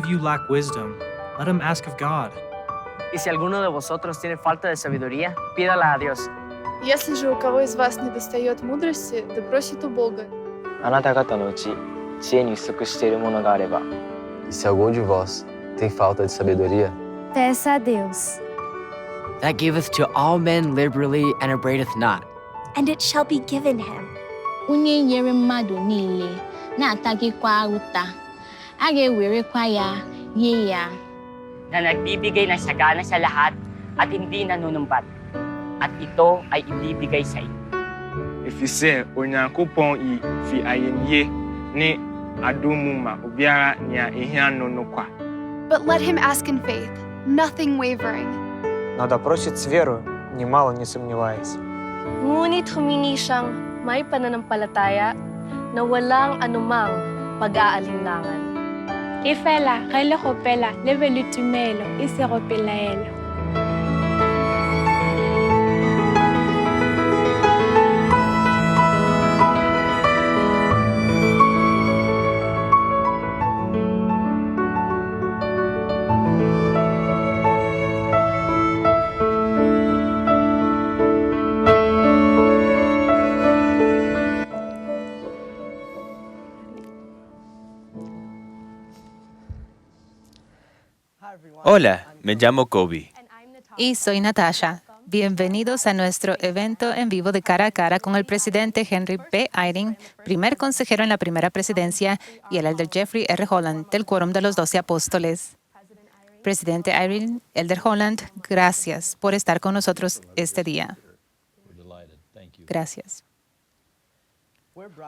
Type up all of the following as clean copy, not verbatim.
of you lack wisdom, let him ask of God. Y si alguno de vosotros tiene falta de sabiduría, pídala a Dios. Если же у кого из вас недостает мудрости, да просит у Бога. あなた方のうち知恵に不足しているものがあれば、 E se algum de vós tem falta de sabedoria, Peça a Deus, that giveth to all men liberally and upbraideth not, and it shall be given him. Onye nyere mmadụ niile na-atagikwa ụta, a ga-ewerekwa ya nye ya. Na nagbibigay ng sagana sa lahat at hindi nanunumbat. At ito ay ibibigay sa inyo. Ɛfiri sɛ Onyankopɔn yi fi ayɛyie ne adom mu ma obiara nea ɛhia no kwa. But let him ask in faith, nothing wavering. Надо просить с верою, немало не сомневаясь. Ngunit humingi siyang may pananampalataya na walang anumang pag-aalinlangan. Ifela, kailo ko pela, levelu tumelo, isero pelaelo. Hola, me llamo Kobe. Y soy Natasha. Bienvenidos a nuestro evento en vivo de cara a cara con el presidente Henry B. Eyring, primer consejero en la primera presidencia, y el elder Jeffrey R. Holland, del Quórum de los 12 Apóstoles. Presidente Eyring, elder Holland, gracias por estar con nosotros este día. Gracias.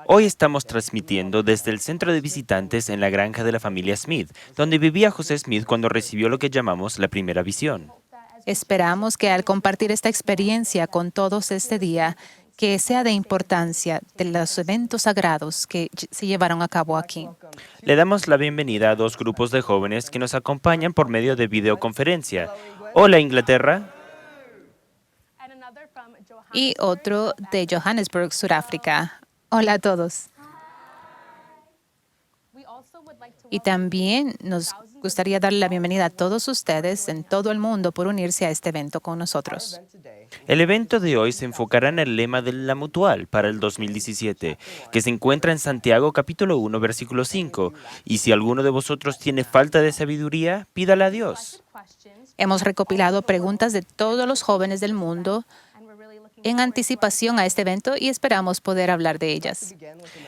Hoy estamos transmitiendo desde el centro de visitantes en la granja de la familia Smith, donde vivía José Smith cuando recibió lo que llamamos la primera visión. Esperamos que al compartir esta experiencia con todos este día, que sea de importancia de los eventos sagrados que se llevaron a cabo aquí. Le damos la bienvenida a dos grupos de jóvenes que nos acompañan por medio de videoconferencia. Hola, Inglaterra. Y otro de Johannesburg, Sudáfrica. Hola a todos. Y también nos gustaría darle la bienvenida a todos ustedes en todo el mundo por unirse a este evento con nosotros. El evento de hoy se enfocará en el lema de la Mutual para el 2017, que se encuentra en Santiago capítulo 1, versículo 5. Y si alguno de vosotros tiene falta de sabiduría, pídala a Dios. Hemos recopilado preguntas de todos los jóvenes del mundo en anticipación a este evento y esperamos poder hablar de ellas.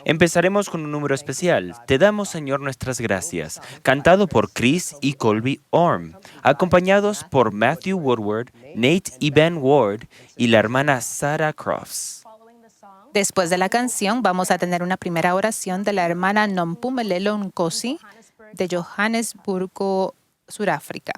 Empezaremos con un número especial, Te damos, Señor, nuestras gracias, cantado por Chris y Colby Orm, acompañados por Matthew Woodward, Nate y Ben Ward y la hermana Sarah Crofts. Después de la canción, vamos a tener una primera oración de la hermana Nompumelelo Nkosi de Johannesburgo, Sudáfrica.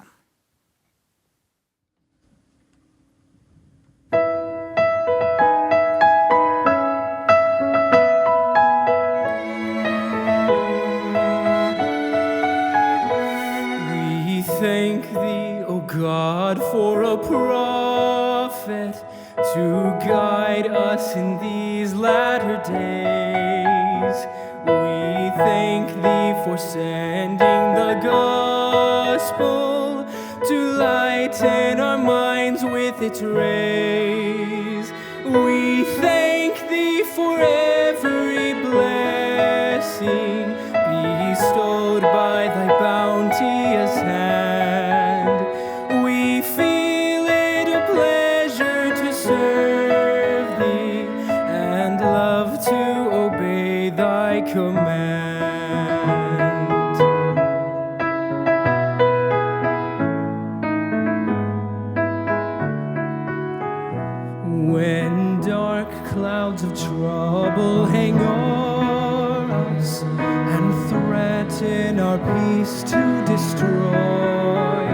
Thank thee, O God, for a prophet to guide us in these latter days. We thank thee for sending the gospel to lighten our minds with its rays. We thank thee for every blessing bestowed by thy bounteous hand. We feel it a pleasure to serve thee and love to obey thy command. When dark clouds of trouble hang o'er us and threaten our peace to destroy,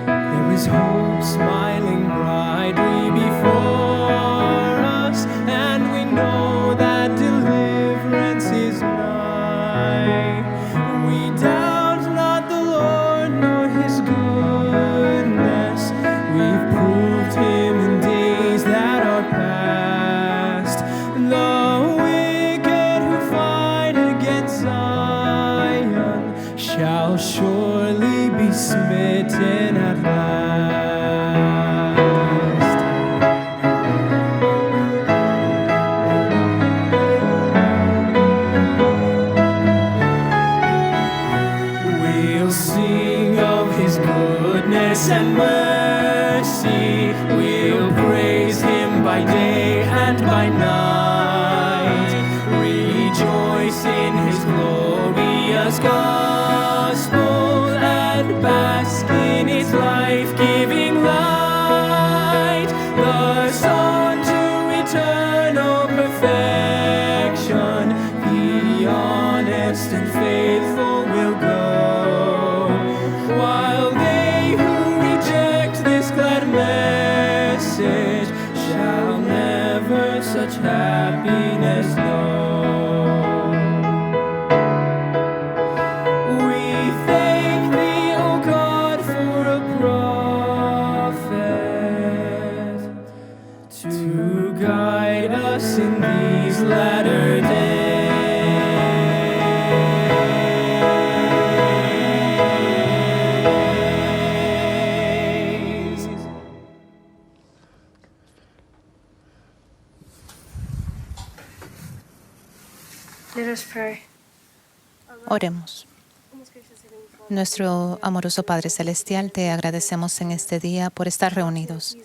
there is hope smiling brightly before us, and we know that deliverance is nigh. We doubt not the Lord nor his goodness. We've proved him in days that are past. The wicked who fight against Zion shall surely by day and by night. Rejoice in his glorious gospel and bask in its life-giving light. Thus on to eternal perfection, the honest and faithful will go, while they who reject this glad message shall never such happiness know. We thank thee, O God, for a prophet to guide us in these latter days. Let us pray. Oremos. Nuestro amoroso Padre Celestial, te agradecemos en este día por estar reunidos.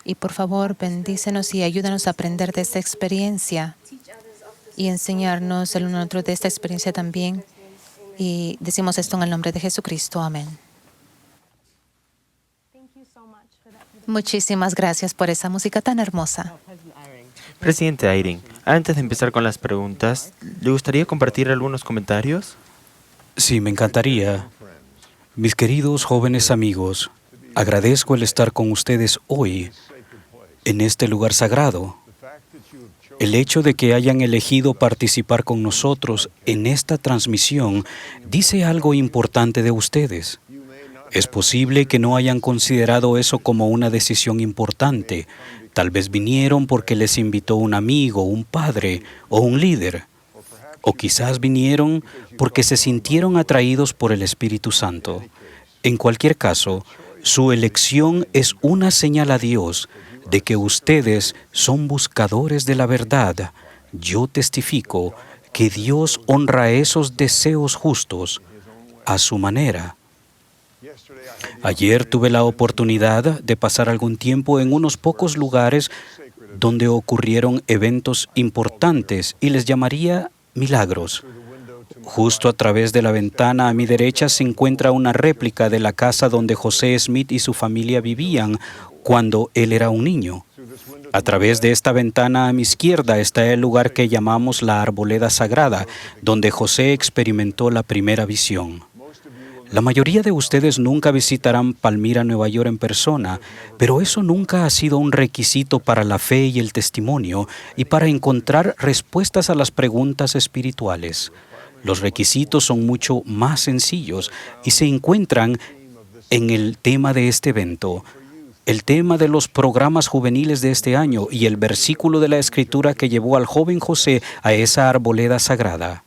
Y por favor, bendícenos y ayúdanos a aprender de esta experiencia y enseñarnos el uno al otro de esta experiencia también. Y decimos esto en el nombre de Jesucristo. Amén. Muchísimas gracias por esa música tan hermosa. Presidente Eyring, antes de empezar con las preguntas, ¿le gustaría compartir algunos comentarios? Sí, me encantaría. Mis queridos jóvenes amigos, agradezco el estar con ustedes hoy en este lugar sagrado. El hecho de que hayan elegido participar con nosotros en esta transmisión dice algo importante de ustedes. Es posible que no hayan considerado eso como una decisión importante. Tal vez vinieron porque les invitó un amigo, un padre o un líder. O quizás vinieron porque se sintieron atraídos por el Espíritu Santo. En cualquier caso, su elección es una señal a Dios de que ustedes son buscadores de la verdad. Yo testifico que Dios honra esos deseos justos a su manera. Ayer tuve la oportunidad de pasar algún tiempo en unos pocos lugares donde ocurrieron eventos importantes y les llamaría milagros. Justo a través de la ventana a mi derecha se encuentra una réplica de la casa donde José Smith y su familia vivían cuando él era un niño. A través de esta ventana a mi izquierda está el lugar que llamamos la Arboleda Sagrada, donde José experimentó la primera visión. La mayoría de ustedes nunca visitarán Palmyra, Nueva York en persona, pero eso nunca ha sido un requisito para la fe y el testimonio y para encontrar respuestas a las preguntas espirituales. Los requisitos son mucho más sencillos y se encuentran en el tema de este evento, el tema de los programas juveniles de este año y el versículo de la Escritura que llevó al joven José a esa arboleda sagrada.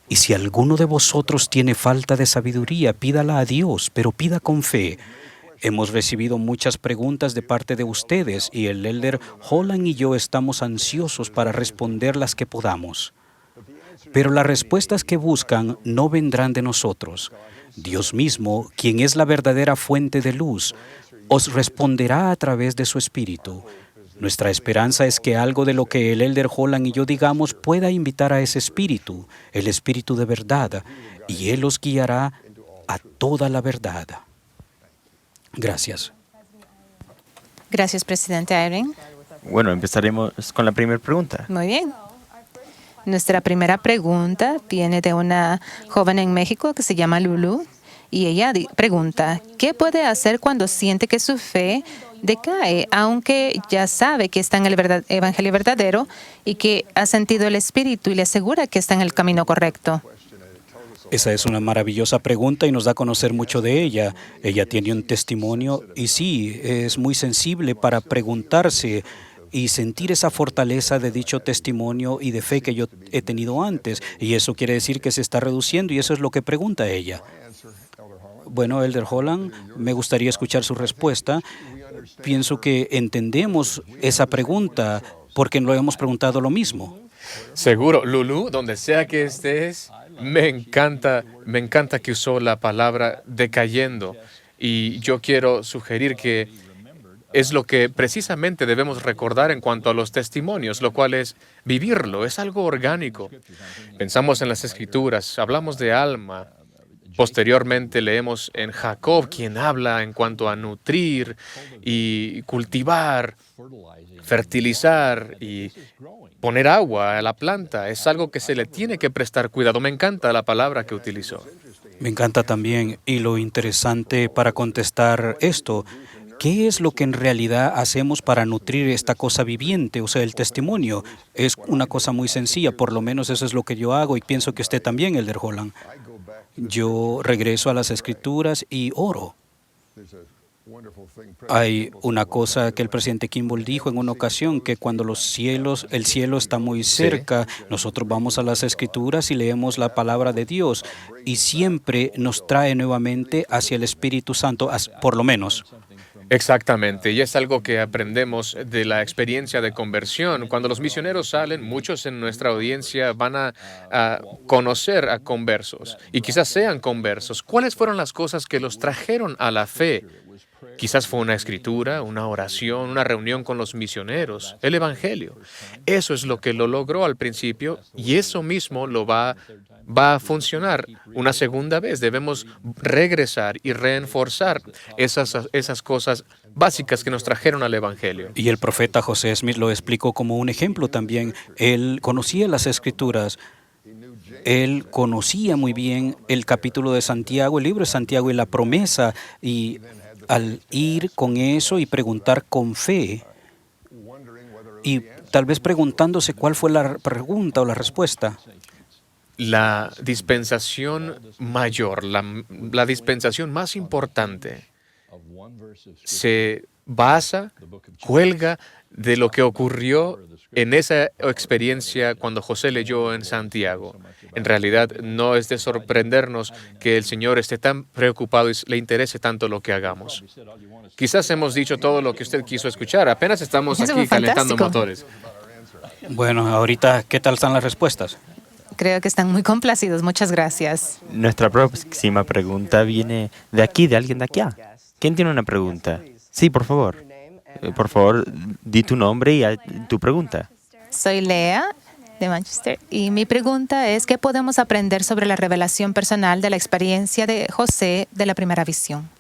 Y si alguno de vosotros tiene falta de sabiduría, pídala a Dios, pero pida con fe. Hemos recibido muchas preguntas de parte de ustedes y el elder Holland y yo estamos ansiosos para responder las que podamos. Pero las respuestas que buscan no vendrán de nosotros. Dios mismo, quien es la verdadera fuente de luz, os responderá a través de su Espíritu. Nuestra esperanza es que algo de lo que el elder Holland y yo digamos pueda invitar a ese Espíritu, el Espíritu de verdad, y Él os guiará a toda la verdad. Gracias. Gracias, presidente Eyring. Bueno, empezaremos con la primera pregunta. Muy bien. Nuestra primera pregunta viene de una joven en México que se llama Lulu. Y ella pregunta, ¿qué puede hacer cuando siente que su fe decae, aunque ya sabe que está en el evangelio verdadero y que ha sentido el Espíritu y le asegura que está en el camino correcto? Esa es una maravillosa pregunta y nos da a conocer mucho de ella. Ella tiene un testimonio y sí, es muy sensible para preguntarse y sentir esa fortaleza de dicho testimonio y de fe que yo he tenido antes. Y eso quiere decir que se está reduciendo y eso es lo que pregunta ella. Bueno, elder Holland, me gustaría escuchar su respuesta. Pienso que entendemos esa pregunta porque lo hemos preguntado lo mismo. Seguro, Lulu, donde sea que estés, me encanta que usó la palabra decayendo. Y yo quiero sugerir que es lo que precisamente debemos recordar en cuanto a los testimonios, lo cual es vivirlo, es algo orgánico. Pensamos en las Escrituras, hablamos de alma. Posteriormente leemos en Jacob, quien habla en cuanto a nutrir y cultivar, fertilizar y poner agua a la planta. Es algo que se le tiene que prestar cuidado. Me encanta la palabra que utilizó. Me encanta también, y lo interesante para contestar esto, ¿qué es lo que en realidad hacemos para nutrir esta cosa viviente? O sea, el testimonio es una cosa muy sencilla, por lo menos eso es lo que yo hago y pienso que usted también, Elder Holland. Yo regreso a las Escrituras y oro. Hay una cosa que el presidente Kimball dijo en una ocasión, que cuando el cielo está muy cerca, nosotros vamos a las Escrituras y leemos la palabra de Dios y siempre nos trae nuevamente hacia el Espíritu Santo, por lo menos. Exactamente, y es algo que aprendemos de la experiencia de conversión. Cuando los misioneros salen, muchos en nuestra audiencia van a conocer a conversos, y quizás sean conversos. ¿Cuáles fueron las cosas que los trajeron a la fe? Quizás fue una escritura, una oración, una reunión con los misioneros, el Evangelio. Eso es lo que lo logró al principio, y eso mismo lo va a funcionar una segunda vez. Debemos regresar y reforzar esas cosas básicas que nos trajeron al Evangelio. Y el profeta José Smith lo explicó como un ejemplo también. Él conocía las Escrituras. Él conocía muy bien el capítulo de Santiago, el libro de Santiago y la promesa. Y al ir con eso y preguntar con fe, y tal vez preguntándose cuál fue la pregunta o la respuesta. La dispensación mayor, la dispensación más importante, se cuelga de lo que ocurrió en esa experiencia cuando José leyó en Santiago. En realidad, no es de sorprendernos que el Señor esté tan preocupado y le interese tanto lo que hagamos. Quizás hemos dicho todo lo que usted quiso escuchar. Apenas estamos aquí calentando motores. Bueno, ahorita, ¿qué tal están las respuestas? Creo que están muy complacidos. Muchas gracias. Nuestra próxima pregunta viene de aquí, de alguien de aquí. ¿Quién tiene una pregunta? Sí, por favor. Por favor, di tu nombre y tu pregunta. Soy Lea, de Manchester, y mi pregunta es, ¿qué podemos aprender sobre la revelación personal de la experiencia de José de la primera visión?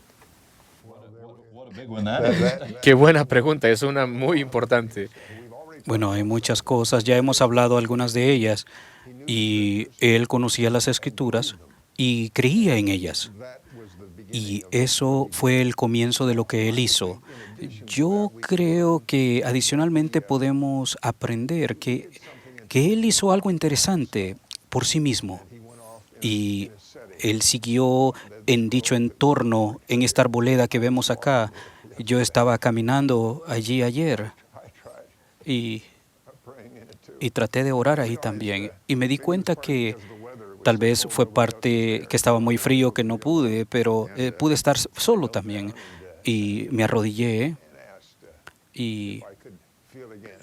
Qué buena pregunta, es una muy importante. Bueno, hay muchas cosas, ya hemos hablado algunas de ellas, y él conocía las Escrituras y creía en ellas. Y eso fue el comienzo de lo que él hizo. Yo creo que adicionalmente podemos aprender que él hizo algo interesante por sí mismo. Y él siguió en dicho entorno, en esta arboleda que vemos acá. Yo estaba caminando allí ayer y traté de orar ahí también. Y me di cuenta que tal vez fue parte que estaba muy frío, que no pude, pero pude estar solo también. Y me arrodillé y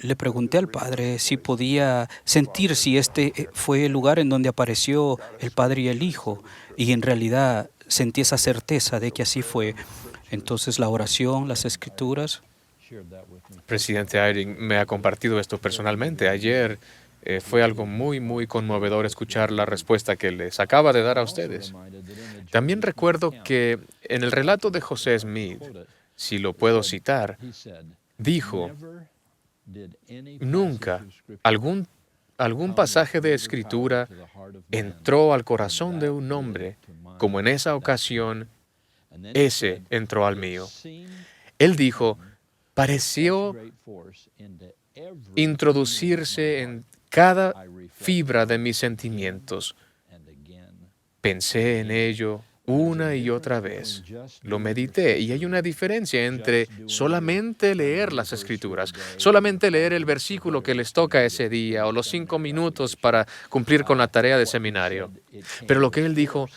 le pregunté al Padre si podía sentir si este fue el lugar en donde apareció el Padre y el Hijo. Y en realidad sentí esa certeza de que así fue. Entonces la oración, las Escrituras. Presidente Eyring me ha compartido esto personalmente. Ayer fue algo muy, muy conmovedor escuchar la respuesta que les acaba de dar a ustedes. También recuerdo que en el relato de José Smith, si lo puedo citar, dijo, nunca algún pasaje de Escritura entró al corazón de un hombre como en esa ocasión, ese entró al mío. Él dijo, pareció introducirse en cada fibra de mis sentimientos. Pensé en ello una y otra vez. Lo medité y hay una diferencia entre solamente leer las Escrituras, solamente leer el versículo que les toca ese día o los 5 minutos para cumplir con la tarea de seminario. Pero lo que él dijo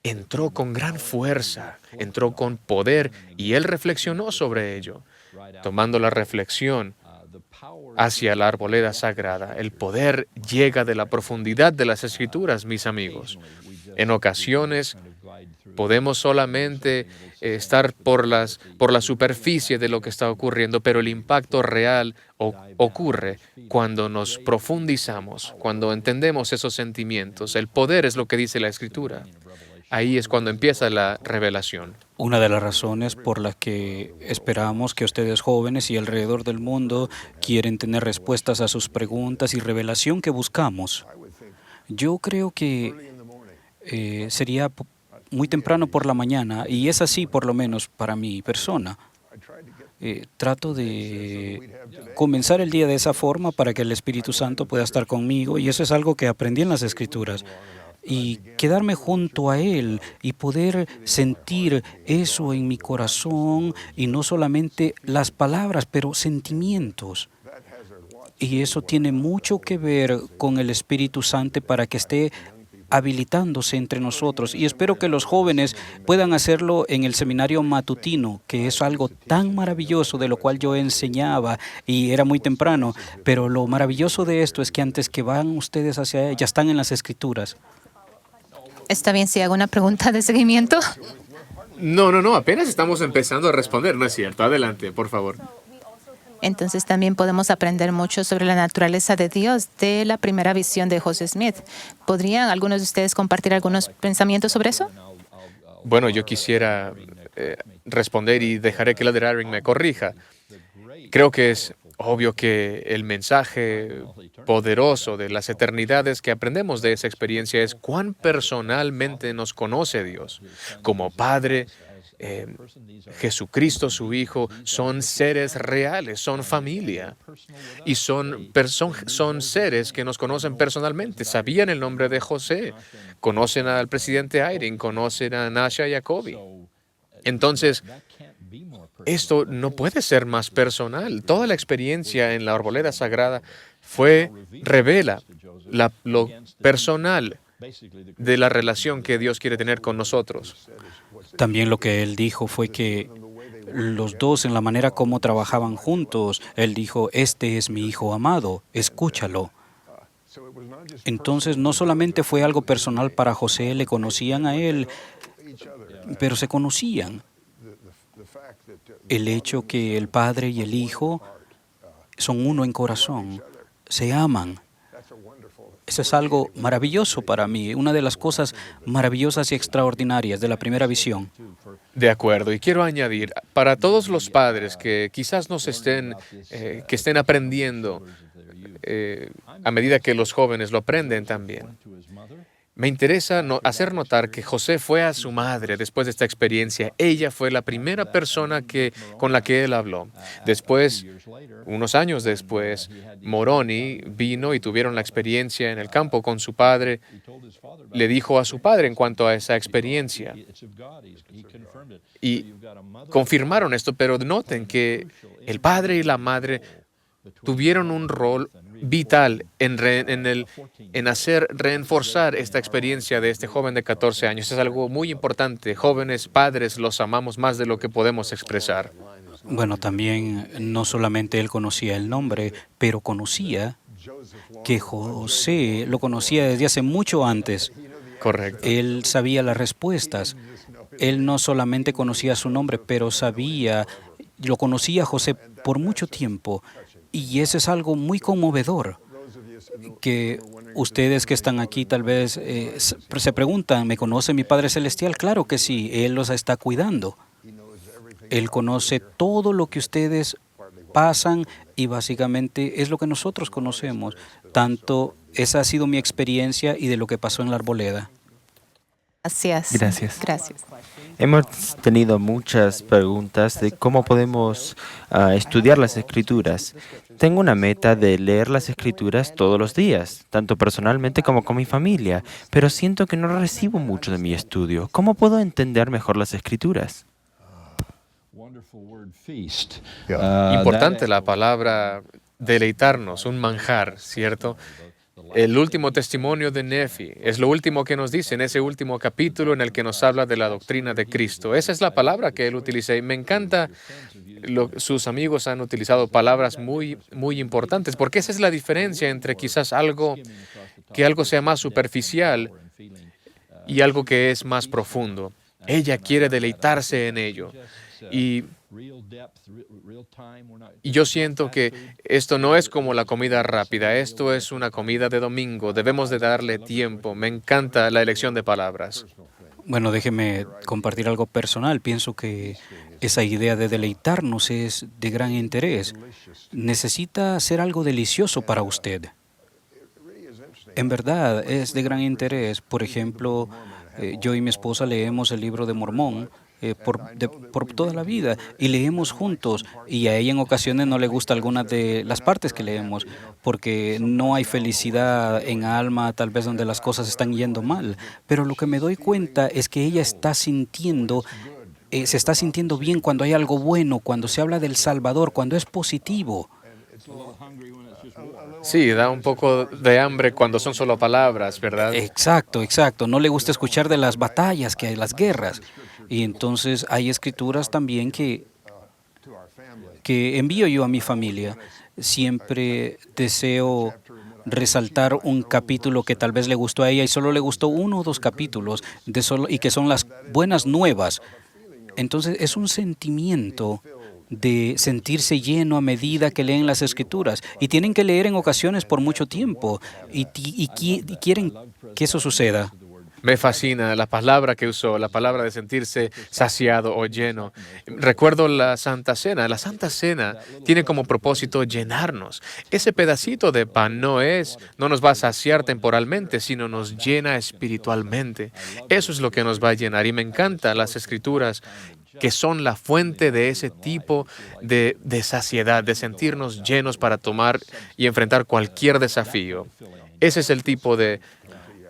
entró con gran fuerza, entró con poder y él reflexionó sobre ello. Tomando la reflexión hacia la arboleda sagrada, el poder llega de la profundidad de las Escrituras, mis amigos. En ocasiones Podemos solamente estar por la superficie de lo que está ocurriendo, pero el impacto real ocurre cuando nos profundizamos, cuando entendemos esos sentimientos. El poder es lo que dice la Escritura. Ahí es cuando empieza la revelación. Una de las razones por las que esperamos que ustedes jóvenes y alrededor del mundo quieren tener respuestas a sus preguntas y revelación que buscamos. Yo creo que sería muy temprano por la mañana, y es así por lo menos para mi persona. Trato de comenzar el día de esa forma para que el Espíritu Santo pueda estar conmigo, y eso es algo que aprendí en las Escrituras. Y quedarme junto a Él y poder sentir eso en mi corazón, y no solamente las palabras, pero sentimientos. Y eso tiene mucho que ver con el Espíritu Santo para que esté habilitándose entre nosotros. Y espero que los jóvenes puedan hacerlo en el seminario matutino, que es algo tan maravilloso, de lo cual yo enseñaba y era muy temprano. Pero lo maravilloso de esto es que antes que van ustedes hacia él, ya están en las Escrituras. ¿Está bien si hago una pregunta de seguimiento? No, apenas estamos empezando a responder, ¿no es cierto? Adelante, por favor. Entonces también podemos aprender mucho sobre la naturaleza de Dios de la primera visión de José Smith. ¿Podrían algunos de ustedes compartir algunos pensamientos sobre eso? Bueno, yo quisiera responder y dejaré que el Elder Eyring me corrija. Creo que es obvio que el mensaje poderoso de las eternidades que aprendemos de esa experiencia es cuán personalmente nos conoce Dios. Como Padre, Jesucristo, su Hijo, son seres reales, son familia. Y son seres que nos conocen personalmente. Sabían el nombre de José, conocen al presidente Eyring, conocen a Nasha Jacoby. Entonces, esto no puede ser más personal. Toda la experiencia en la arboleda sagrada revela lo personal de la relación que Dios quiere tener con nosotros. También lo que él dijo fue que los dos, en la manera como trabajaban juntos, él dijo: este es mi hijo amado, escúchalo. Entonces no solamente fue algo personal para José, le conocían a él, pero se conocían. El hecho que el Padre y el Hijo son uno en corazón, se aman. Eso es algo maravilloso para mí, una de las cosas maravillosas y extraordinarias de la primera visión. De acuerdo, y quiero añadir, para todos los padres que quizás que estén aprendiendo a medida que los jóvenes lo aprenden también, me interesa hacer notar que José fue a su madre después de esta experiencia. Ella fue la primera persona con la que él habló. Después, unos años después, Moroni vino y tuvieron la experiencia en el campo con su padre. Le dijo a su padre en cuanto a esa experiencia. Y confirmaron esto, pero noten que el padre y la madre tuvieron un rol vital en hacer reforzar esta experiencia de este joven de 14 años. Es algo muy importante. Jóvenes, padres, los amamos más de lo que podemos expresar. Bueno, también no solamente él conocía el nombre, pero conocía que José lo conocía desde hace mucho antes. Correcto. Él sabía las respuestas. Él no solamente conocía su nombre, pero lo conocía a José por mucho tiempo. Y eso es algo muy conmovedor, que ustedes que están aquí tal vez se preguntan: ¿me conoce mi Padre Celestial? Claro que sí, Él los está cuidando. Él conoce todo lo que ustedes pasan y básicamente es lo que nosotros conocemos. Tanto esa ha sido mi experiencia y de lo que pasó en la arboleda. Gracias. Hemos tenido muchas preguntas de cómo podemos estudiar las Escrituras. Tengo una meta de leer las Escrituras todos los días, tanto personalmente como con mi familia, pero siento que no recibo mucho de mi estudio. ¿Cómo puedo entender mejor las Escrituras? Importante la palabra deleitarnos, un manjar, ¿cierto? El último testimonio de Nefi es lo último que nos dice en ese último capítulo en el que nos habla de la doctrina de Cristo. Esa es la palabra que él utiliza y me encanta. Sus amigos han utilizado palabras muy, muy importantes, porque esa es la diferencia entre quizás algo sea más superficial y algo que es más profundo. Ella quiere deleitarse en ello. Y yo siento que esto no es como la comida rápida, esto es una comida de domingo, debemos de darle tiempo. Me encanta la elección de palabras. Bueno, déjeme compartir algo personal. Pienso que esa idea de deleitarnos es de gran interés. Necesita ser algo delicioso para usted. En verdad, es de gran interés. Por ejemplo, yo y mi esposa leemos el libro de Mormón por toda la vida y leemos juntos, y a ella en ocasiones no le gusta algunas de las partes que leemos porque no hay felicidad en alma, tal vez donde las cosas están yendo mal, pero lo que me doy cuenta es que ella está sintiendo se está sintiendo bien cuando hay algo bueno, cuando se habla del Salvador, cuando es positivo. Sí, da un poco de hambre cuando son solo palabras, ¿verdad? Exacto, exacto. No le gusta escuchar de las batallas que hay, las guerras. Y entonces hay escrituras también que envío yo a mi familia. Siempre deseo resaltar un capítulo que tal vez le gustó a ella y solo le gustó 1 o 2 capítulos y que son las buenas nuevas. Entonces es un sentimiento de sentirse lleno a medida que leen las escrituras, y tienen que leer en ocasiones por mucho tiempo y quieren que eso suceda. Me fascina la palabra que usó, la palabra de sentirse saciado o lleno. Recuerdo la Santa Cena. La Santa Cena tiene como propósito llenarnos. Ese pedacito de pan no nos va a saciar temporalmente, sino nos llena espiritualmente. Eso es lo que nos va a llenar. Y me encantan las Escrituras que son la fuente de ese tipo de saciedad, de sentirnos llenos para tomar y enfrentar cualquier desafío. Ese es el tipo de...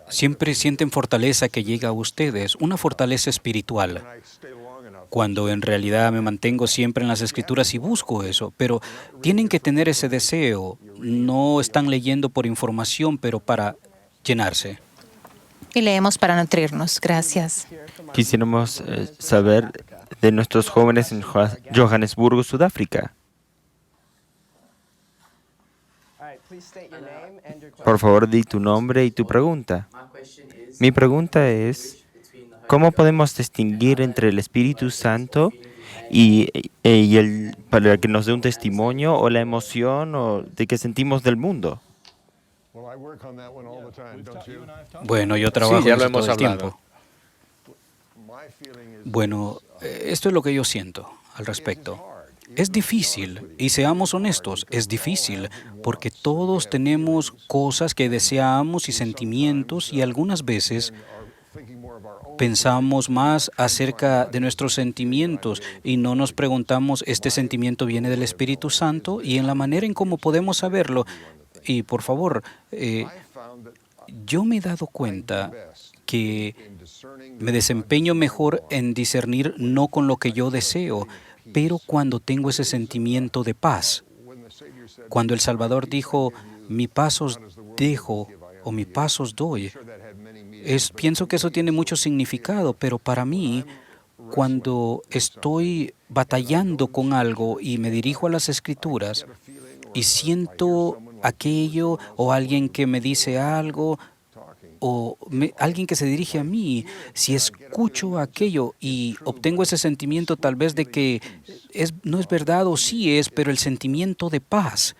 Siempre sienten fortaleza que llega a ustedes, una fortaleza espiritual, cuando en realidad me mantengo siempre en las Escrituras y busco eso, pero tienen que tener ese deseo. No están leyendo por información, pero para llenarse. Y leemos para nutrirnos. Gracias. Quisiéramos saber de nuestros jóvenes en Johannesburgo, Sudáfrica. Por favor, di tu nombre y tu pregunta. Mi pregunta es, ¿cómo podemos distinguir entre el Espíritu Santo para que nos dé un testimonio o la emoción o de que sentimos del mundo? Bueno, yo trabajo ya en lo eso hemos todo el hablado. tiempo. Bueno, esto es lo que yo siento al respecto. Es difícil, y seamos honestos, es difícil, porque todos tenemos cosas que deseamos y sentimientos, y algunas veces pensamos más acerca de nuestros sentimientos y no nos preguntamos, ¿este sentimiento viene del Espíritu Santo? Y en la manera en cómo podemos saberlo, y por favor, yo me he dado cuenta que me desempeño mejor en discernir no con lo que yo deseo, pero cuando tengo ese sentimiento de paz. Cuando el Salvador dijo, mi paz os dejo o mi paz os doy, pienso que eso tiene mucho significado, pero para mí, cuando estoy batallando con algo y me dirijo a las Escrituras y siento aquello o alguien que me dice algo, o alguien que se dirige a mí, si escucho aquello y obtengo ese sentimiento tal vez de que no es verdad o sí es, pero el sentimiento de paz,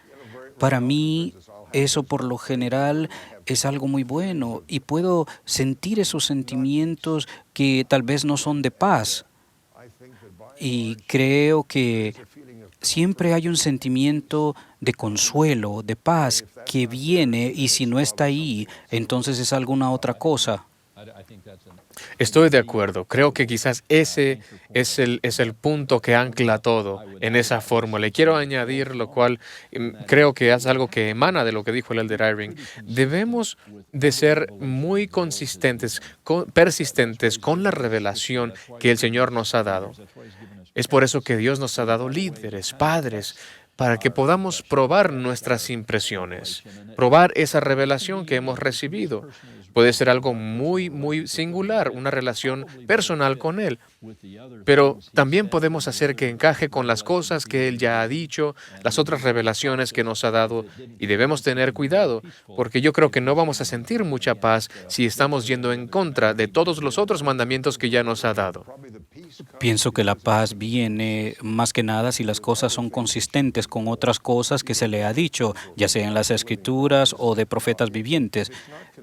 para mí eso por lo general es algo muy bueno y puedo sentir esos sentimientos que tal vez no son de paz. Y creo que siempre hay un sentimiento de consuelo, de paz, que viene, y si no está ahí, entonces es alguna otra cosa. Estoy de acuerdo. Creo que quizás ese es el punto que ancla todo en esa fórmula. Y quiero añadir, lo cual creo que es algo que emana de lo que dijo el Elder Eyring. Debemos de ser muy consistentes, persistentes con la revelación que el Señor nos ha dado. Es por eso que Dios nos ha dado líderes, padres, para que podamos probar nuestras impresiones, probar esa revelación que hemos recibido. Puede ser algo muy, muy singular, una relación personal con Él. Pero también podemos hacer que encaje con las cosas que Él ya ha dicho, las otras revelaciones que nos ha dado, y debemos tener cuidado, porque yo creo que no vamos a sentir mucha paz si estamos yendo en contra de todos los otros mandamientos que ya nos ha dado. Pienso que la paz viene más que nada si las cosas son consistentes con otras cosas que se le ha dicho, ya sea en las Escrituras o de profetas vivientes.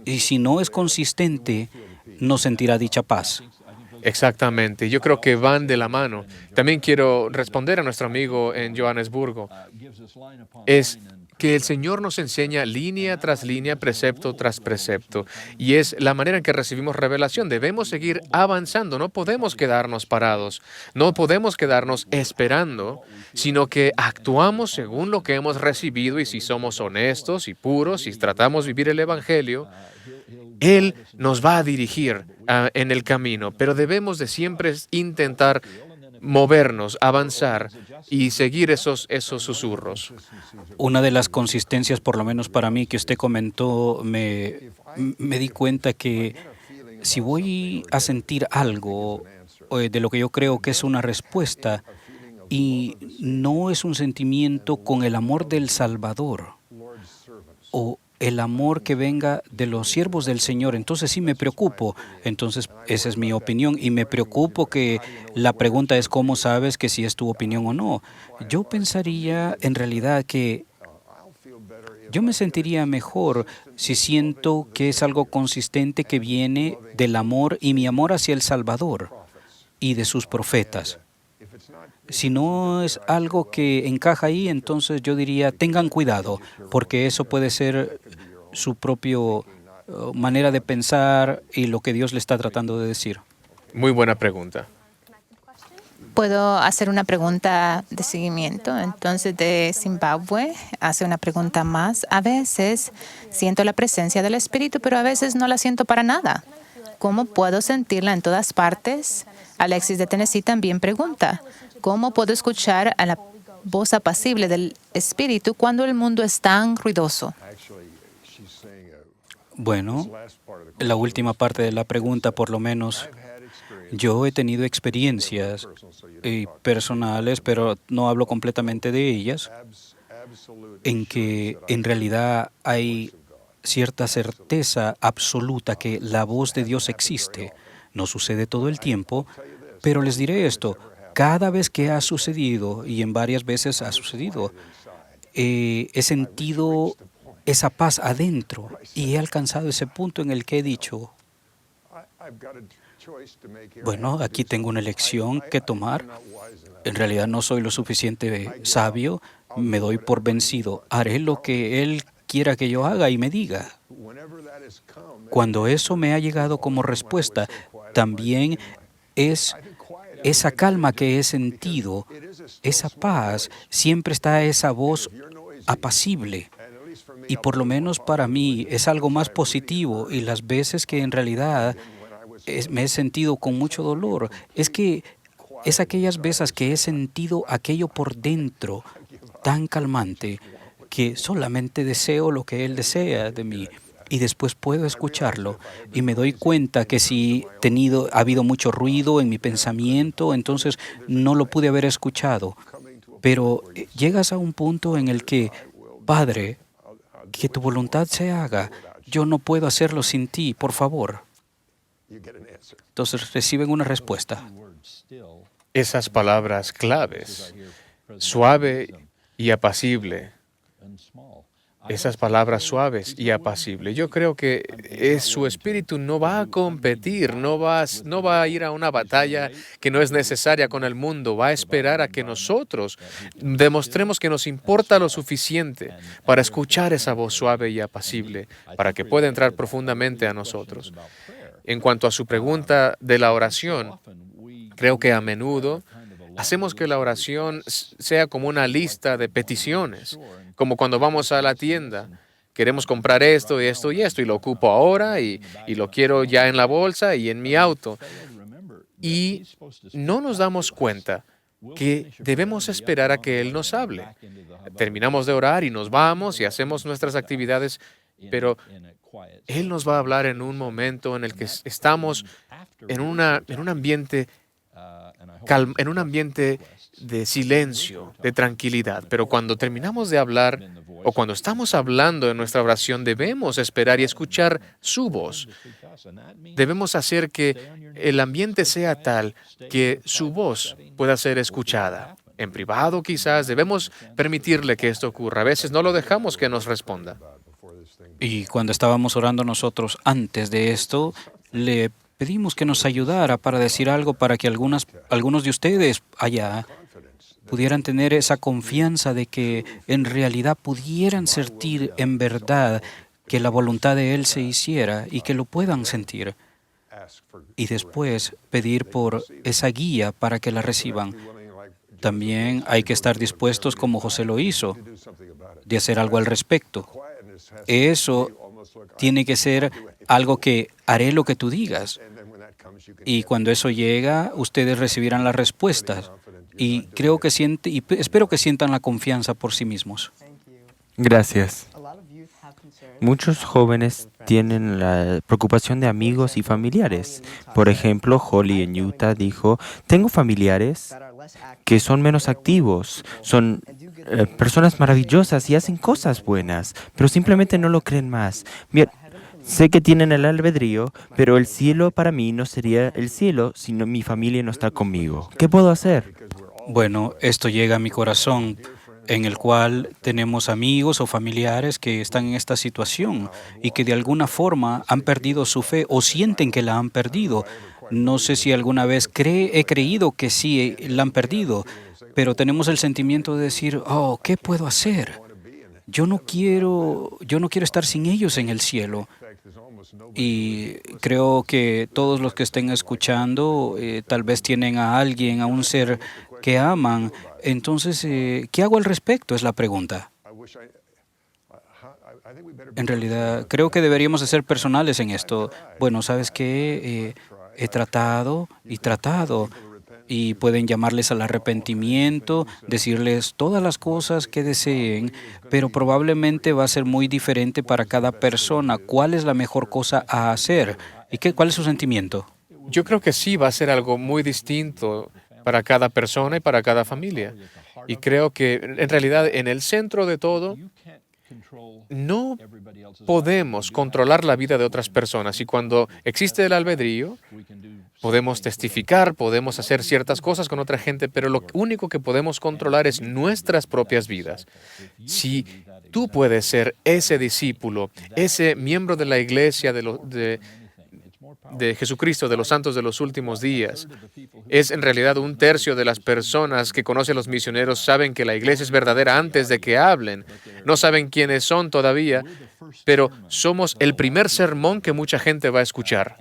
Y si no es consistente, no sentirá dicha paz. Exactamente, yo creo que van de la mano. También quiero responder a nuestro amigo en Johannesburgo. Es que el Señor nos enseña línea tras línea, precepto tras precepto, y es la manera en que recibimos revelación. Debemos seguir avanzando, no podemos quedarnos parados, no podemos quedarnos esperando, sino que actuamos según lo que hemos recibido, y si somos honestos y puros, si tratamos de vivir el Evangelio, Él nos va a dirigir en el camino, pero debemos de siempre intentar movernos, avanzar y seguir esos susurros. Una de las consistencias, por lo menos para mí, que usted comentó, me di cuenta que si voy a sentir algo de lo que yo creo que es una respuesta y no es un sentimiento con el amor del Salvador o el amor que venga de los siervos del Señor, entonces sí me preocupo. Entonces esa es mi opinión y me preocupo que la pregunta es ¿cómo sabes que si es tu opinión o no? Yo pensaría en realidad que yo me sentiría mejor si siento que es algo consistente que viene del amor y mi amor hacia el Salvador y de sus profetas. Si no es algo que encaja ahí, entonces yo diría, tengan cuidado, porque eso puede ser su propia manera de pensar y lo que Dios le está tratando de decir. Muy buena pregunta. ¿Puedo hacer una pregunta de seguimiento? Entonces, de Zimbabue, hace una pregunta más. A veces siento la presencia del Espíritu, pero a veces no la siento para nada. ¿Cómo puedo sentirla en todas partes? Alexis de Tennessee también pregunta, ¿cómo puedo escuchar a la voz apacible del Espíritu cuando el mundo es tan ruidoso? Bueno, la última parte de la pregunta, por lo menos, yo he tenido experiencias personales, pero no hablo completamente de ellas, en que en realidad hay cierta certeza absoluta que la voz de Dios existe. No sucede todo el tiempo, pero les diré esto, cada vez que ha sucedido, y en varias veces ha sucedido, he sentido esa paz adentro y he alcanzado ese punto en el que he dicho, bueno, aquí tengo una elección que tomar. En realidad no soy lo suficiente sabio, me doy por vencido, haré lo que Él quiera que yo haga y me diga. Cuando eso me ha llegado como respuesta, también es esa calma que he sentido, esa paz, siempre está esa voz apacible. Y por lo menos para mí es algo más positivo, y las veces que en realidad me he sentido con mucho dolor, es que es aquellas veces que he sentido aquello por dentro tan calmante que solamente deseo lo que Él desea de mí. Y después puedo escucharlo y me doy cuenta que si ha habido mucho ruido en mi pensamiento, entonces no lo pude haber escuchado. Pero llegas a un punto en el que, Padre, que tu voluntad se haga, yo no puedo hacerlo sin ti, por favor. Entonces reciben una respuesta. Esas palabras claves, suave y apacible. Esas palabras suaves y apacibles. Yo creo que su espíritu no va a competir, no va a ir a una batalla que no es necesaria con el mundo. Va a esperar a que nosotros demostremos que nos importa lo suficiente para escuchar esa voz suave y apacible, para que pueda entrar profundamente a nosotros. En cuanto a su pregunta de la oración, creo que a menudo hacemos que la oración sea como una lista de peticiones, como cuando vamos a la tienda. Queremos comprar esto y esto y esto, y lo ocupo ahora, y lo quiero ya en la bolsa y en mi auto. Y no nos damos cuenta que debemos esperar a que Él nos hable. Terminamos de orar y nos vamos y hacemos nuestras actividades, pero Él nos va a hablar en un momento en el que estamos en un ambiente en un ambiente de silencio, de tranquilidad. Pero cuando terminamos de hablar o cuando estamos hablando en nuestra oración, debemos esperar y escuchar su voz. Debemos hacer que el ambiente sea tal que su voz pueda ser escuchada. En privado, quizás, debemos permitirle que esto ocurra. A veces no lo dejamos que nos responda. Y cuando estábamos orando nosotros antes de esto, le pedimos que nos ayudara para decir algo para que algunos de ustedes allá pudieran tener esa confianza de que en realidad pudieran sentir en verdad que la voluntad de Él se hiciera y que lo puedan sentir. Y después pedir por esa guía para que la reciban. También hay que estar dispuestos, como José lo hizo, de hacer algo al respecto. Eso tiene que ser algo que haré lo que tú digas. Y cuando eso llega, ustedes recibirán las respuestas. Y creo que espero que sientan la confianza por sí mismos. Gracias. Muchos jóvenes tienen la preocupación de amigos y familiares. Por ejemplo, Holly en Utah dijo, tengo familiares que son menos activos, son personas maravillosas y hacen cosas buenas, pero simplemente no lo creen más. Bien, sé que tienen el albedrío, pero el cielo para mí no sería el cielo si mi familia no está conmigo. ¿Qué puedo hacer? Bueno, esto llega a mi corazón, en el cual tenemos amigos o familiares que están en esta situación y que de alguna forma han perdido su fe o sienten que la han perdido. No sé si alguna vez he creído que sí la han perdido, pero tenemos el sentimiento de decir, oh, ¿qué puedo hacer? Yo no quiero estar sin ellos en el cielo. Y creo que todos los que estén escuchando tal vez tienen a alguien, a un ser que aman. Entonces, ¿qué hago al respecto? Es la pregunta. En realidad, creo que deberíamos de ser personales en esto. Bueno, ¿sabes qué? He tratado y pueden llamarles al arrepentimiento, decirles todas las cosas que deseen, pero probablemente va a ser muy diferente para cada persona. ¿Cuál es la mejor cosa a hacer? ¿Y cuál es su sentimiento? Yo creo que sí va a ser algo muy distinto para cada persona y para cada familia. Y creo que en realidad en el centro de todo, no podemos controlar la vida de otras personas. Y cuando existe el albedrío, podemos testificar, podemos hacer ciertas cosas con otra gente, pero lo único que podemos controlar es nuestras propias vidas. Si tú puedes ser ese discípulo, ese miembro de la iglesia de Jesucristo, de los santos de los últimos días, es en realidad 1/3 de las personas que conocen a los misioneros saben que la iglesia es verdadera antes de que hablen. No saben quiénes son todavía, pero somos el primer sermón que mucha gente va a escuchar.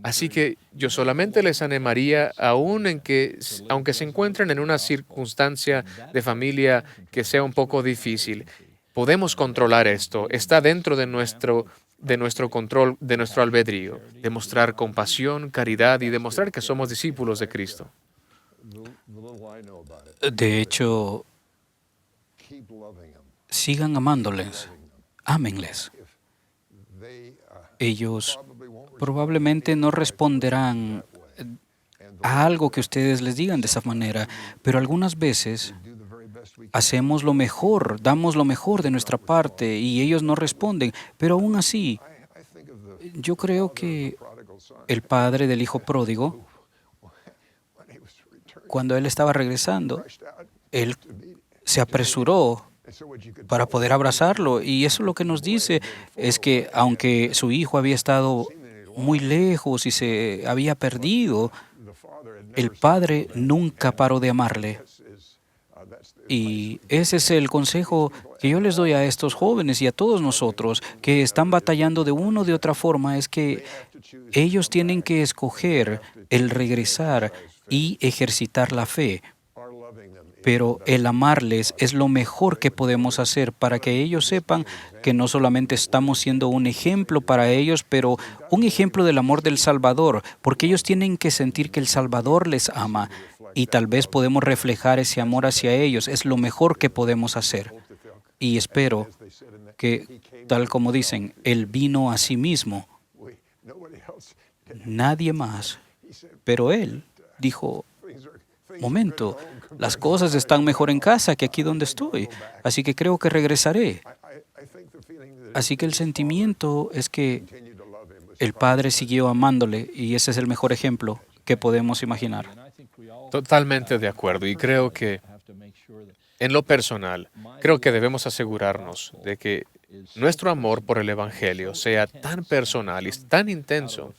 Así que yo solamente les animaría, aunque se encuentren en una circunstancia de familia que sea un poco difícil, podemos controlar esto. Está dentro de nuestro control, de nuestro albedrío. Demostrar compasión, caridad y demostrar que somos discípulos de Cristo. De hecho, sigan amándoles, ámenles. Ellos probablemente no responderán a algo que ustedes les digan de esa manera, pero algunas veces hacemos lo mejor, damos lo mejor de nuestra parte y ellos no responden, pero aún así, yo creo que el padre del hijo pródigo, cuando él estaba regresando, él se apresuró para poder abrazarlo, y eso lo que nos dice es que aunque su hijo había estado muy lejos y se había perdido, el padre nunca paró de amarle. Y ese es el consejo que yo les doy a estos jóvenes y a todos nosotros que están batallando de una o de otra forma, es que ellos tienen que escoger el regresar y ejercitar la fe. Pero el amarles es lo mejor que podemos hacer para que ellos sepan que no solamente estamos siendo un ejemplo para ellos, pero un ejemplo del amor del Salvador, porque ellos tienen que sentir que el Salvador les ama y tal vez podemos reflejar ese amor hacia ellos. Es lo mejor que podemos hacer. Y espero que tal como dicen, Él vino a sí mismo, nadie más. Pero Él dijo, momento, las cosas están mejor en casa que aquí donde estoy, así que creo que regresaré. Así que el sentimiento es que el Padre siguió amándole y ese es el mejor ejemplo que podemos imaginar. Totalmente de acuerdo, y creo que en lo personal, creo que debemos asegurarnos de que nuestro amor por el Evangelio sea tan personal y tan intenso.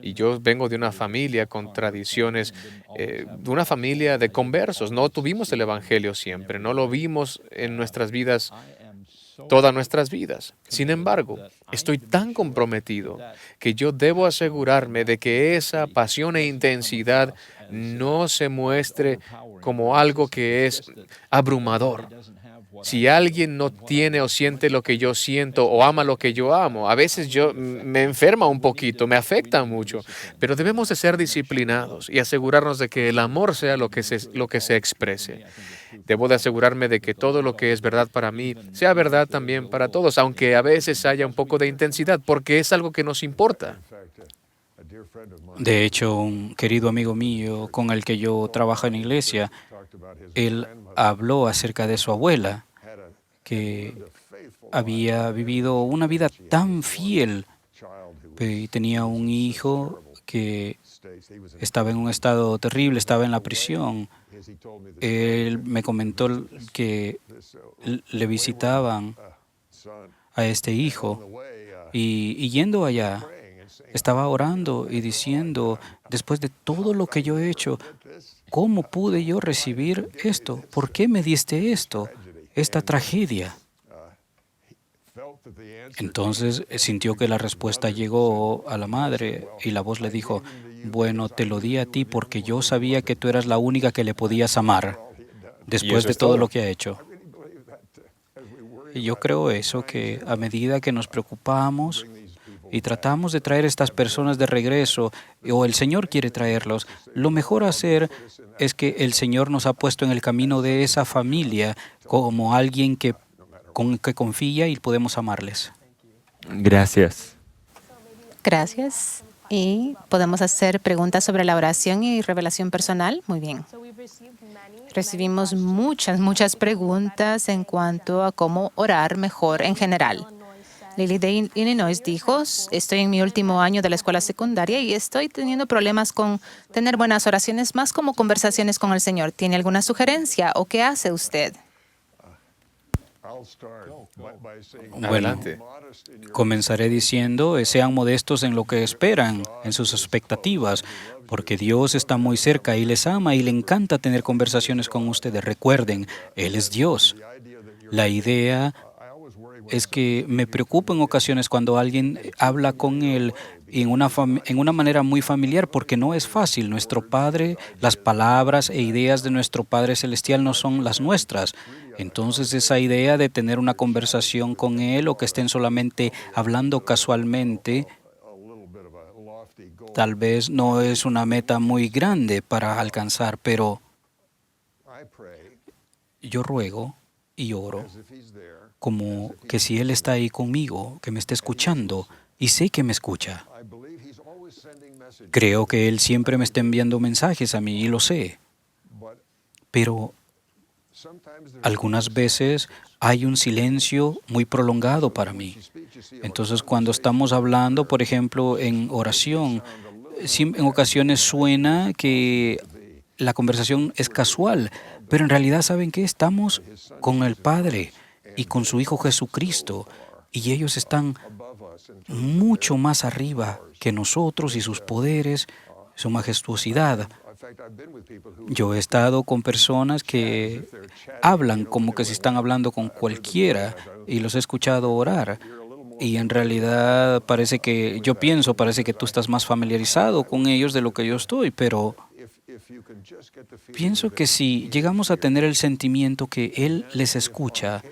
Y yo vengo de una familia con tradiciones, de una familia de conversos. No tuvimos el Evangelio siempre, no lo vimos en nuestras vidas, todas nuestras vidas. Sin embargo, estoy tan comprometido que yo debo asegurarme de que esa pasión e intensidad no se muestre como algo que es abrumador. Si alguien no tiene o siente lo que yo siento o ama lo que yo amo, a veces yo me enferma un poquito, me afecta mucho, pero debemos de ser disciplinados y asegurarnos de que el amor sea lo que se exprese. Debo de asegurarme de que todo lo que es verdad para mí sea verdad también para todos, aunque a veces haya un poco de intensidad, porque es algo que nos importa. De hecho, un querido amigo mío con el que yo trabajo en la iglesia, él habló acerca de su abuela, que había vivido una vida tan fiel y tenía un hijo que estaba en un estado terrible, estaba en la prisión. Él me comentó que le visitaban a este hijo y yendo allá, estaba orando y diciendo, después de todo lo que yo he hecho, ¿cómo pude yo recibir esto? ¿Por qué me diste esto? Esta tragedia. Entonces sintió que la respuesta llegó a la madre y la voz le dijo, bueno, te lo di a ti porque yo sabía que tú eras la única que le podías amar después de todo lo que ha hecho. Y yo creo eso, que a medida que nos preocupamos y tratamos de traer a estas personas de regreso, o el Señor quiere traerlos, lo mejor a hacer es que el Señor nos ha puesto en el camino de esa familia como alguien que confía y podemos amarles. Gracias. Gracias. Y podemos hacer preguntas sobre la oración y revelación personal. Muy bien. Recibimos muchas preguntas en cuanto a cómo orar mejor en general. Lily de Illinois dijo, estoy en mi último año de la escuela secundaria y estoy teniendo problemas con tener buenas oraciones, más como conversaciones con el Señor. ¿Tiene alguna sugerencia o qué hace usted? Bueno, comenzaré diciendo, sean modestos en lo que esperan, en sus expectativas, porque Dios está muy cerca y les ama y le encanta tener conversaciones con ustedes. Recuerden, Él es Dios. La idea es que me preocupa en ocasiones cuando alguien habla con Él en una manera muy familiar, porque no es fácil. Nuestro Padre, las palabras e ideas de nuestro Padre Celestial no son las nuestras. Entonces esa idea de tener una conversación con Él o que estén solamente hablando casualmente, tal vez no es una meta muy grande para alcanzar, pero yo ruego y oro como que si Él está ahí conmigo, que me está escuchando, y sé que me escucha. Creo que Él siempre me está enviando mensajes a mí y lo sé. Pero algunas veces hay un silencio muy prolongado para mí. Entonces, cuando estamos hablando, por ejemplo, en oración, en ocasiones suena que la conversación es casual, pero en realidad, ¿saben qué? Estamos con el Padre y con su Hijo Jesucristo, y ellos están mucho más arriba que nosotros y sus poderes, su majestuosidad. Yo he estado con personas que hablan como que si están hablando con cualquiera y los he escuchado orar. Y en realidad parece que tú estás más familiarizado con ellos de lo que yo estoy, pero pienso que si llegamos a tener el sentimiento que Él les escucha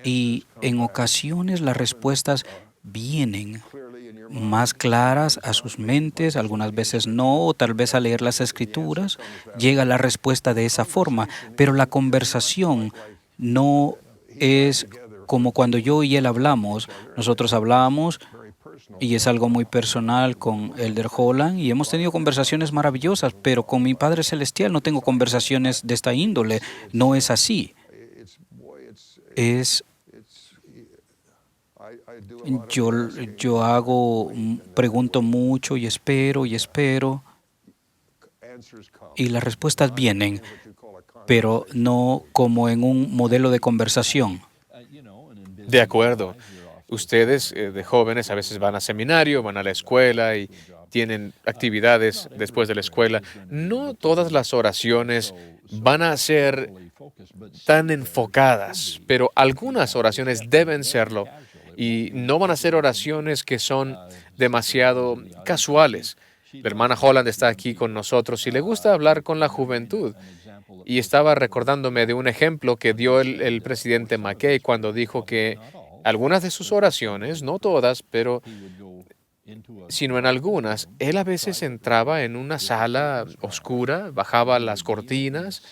y en ocasiones las respuestas vienen más claras a sus mentes, algunas veces no, o tal vez al leer las Escrituras llega la respuesta de esa forma, pero la conversación no es como cuando yo y él hablamos, nosotros hablamos y es algo muy personal con Elder Holland y hemos tenido conversaciones maravillosas, pero con mi Padre Celestial no tengo conversaciones de esta índole. No es así. Yo pregunto mucho y espero y las respuestas vienen, pero no como en un modelo de conversación. De acuerdo. Ustedes de jóvenes a veces van a seminario, van a la escuela y tienen actividades después de la escuela. No todas las oraciones van a ser tan enfocadas, pero algunas oraciones deben serlo y no van a ser oraciones que son demasiado casuales. La hermana Holland está aquí con nosotros y le gusta hablar con la juventud. Y estaba recordándome de un ejemplo que dio el presidente McKay cuando dijo que algunas de sus oraciones, no todas, pero sino en algunas, él a veces entraba en una sala oscura, bajaba las cortinas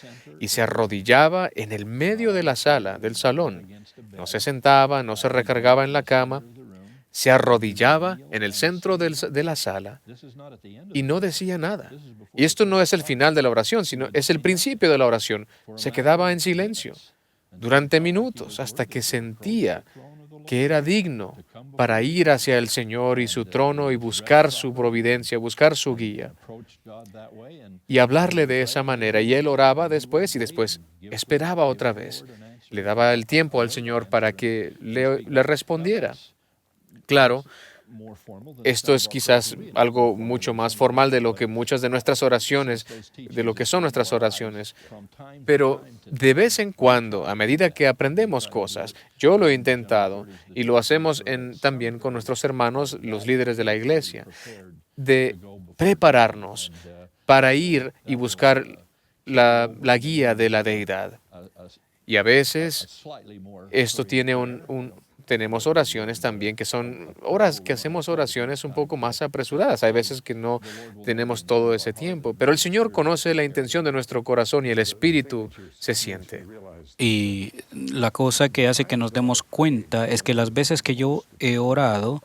y se arrodillaba en el medio de la sala, del salón. No se sentaba, no se recargaba en la cama, se arrodillaba en el centro de la sala y no decía nada. Y esto no es el final de la oración, sino es el principio de la oración. Se quedaba en silencio durante minutos hasta que sentía que era digno para ir hacia el Señor y su trono y buscar su providencia, buscar su guía y hablarle de esa manera. Y él oraba después y después esperaba otra vez. Le daba el tiempo al Señor para que le respondiera. Claro, esto es quizás algo mucho más formal de lo que muchas de nuestras oraciones, de lo que son nuestras oraciones. Pero de vez en cuando, a medida que aprendemos cosas, yo lo he intentado y lo hacemos también con nuestros hermanos, los líderes de la iglesia, de prepararnos para ir y buscar la guía de la deidad. Y a veces esto tiene tenemos oraciones también que son horas que hacemos oraciones un poco más apresuradas. Hay veces que no tenemos todo ese tiempo, pero el Señor conoce la intención de nuestro corazón y el Espíritu se siente. Y la cosa que hace que nos demos cuenta es que las veces que yo he orado,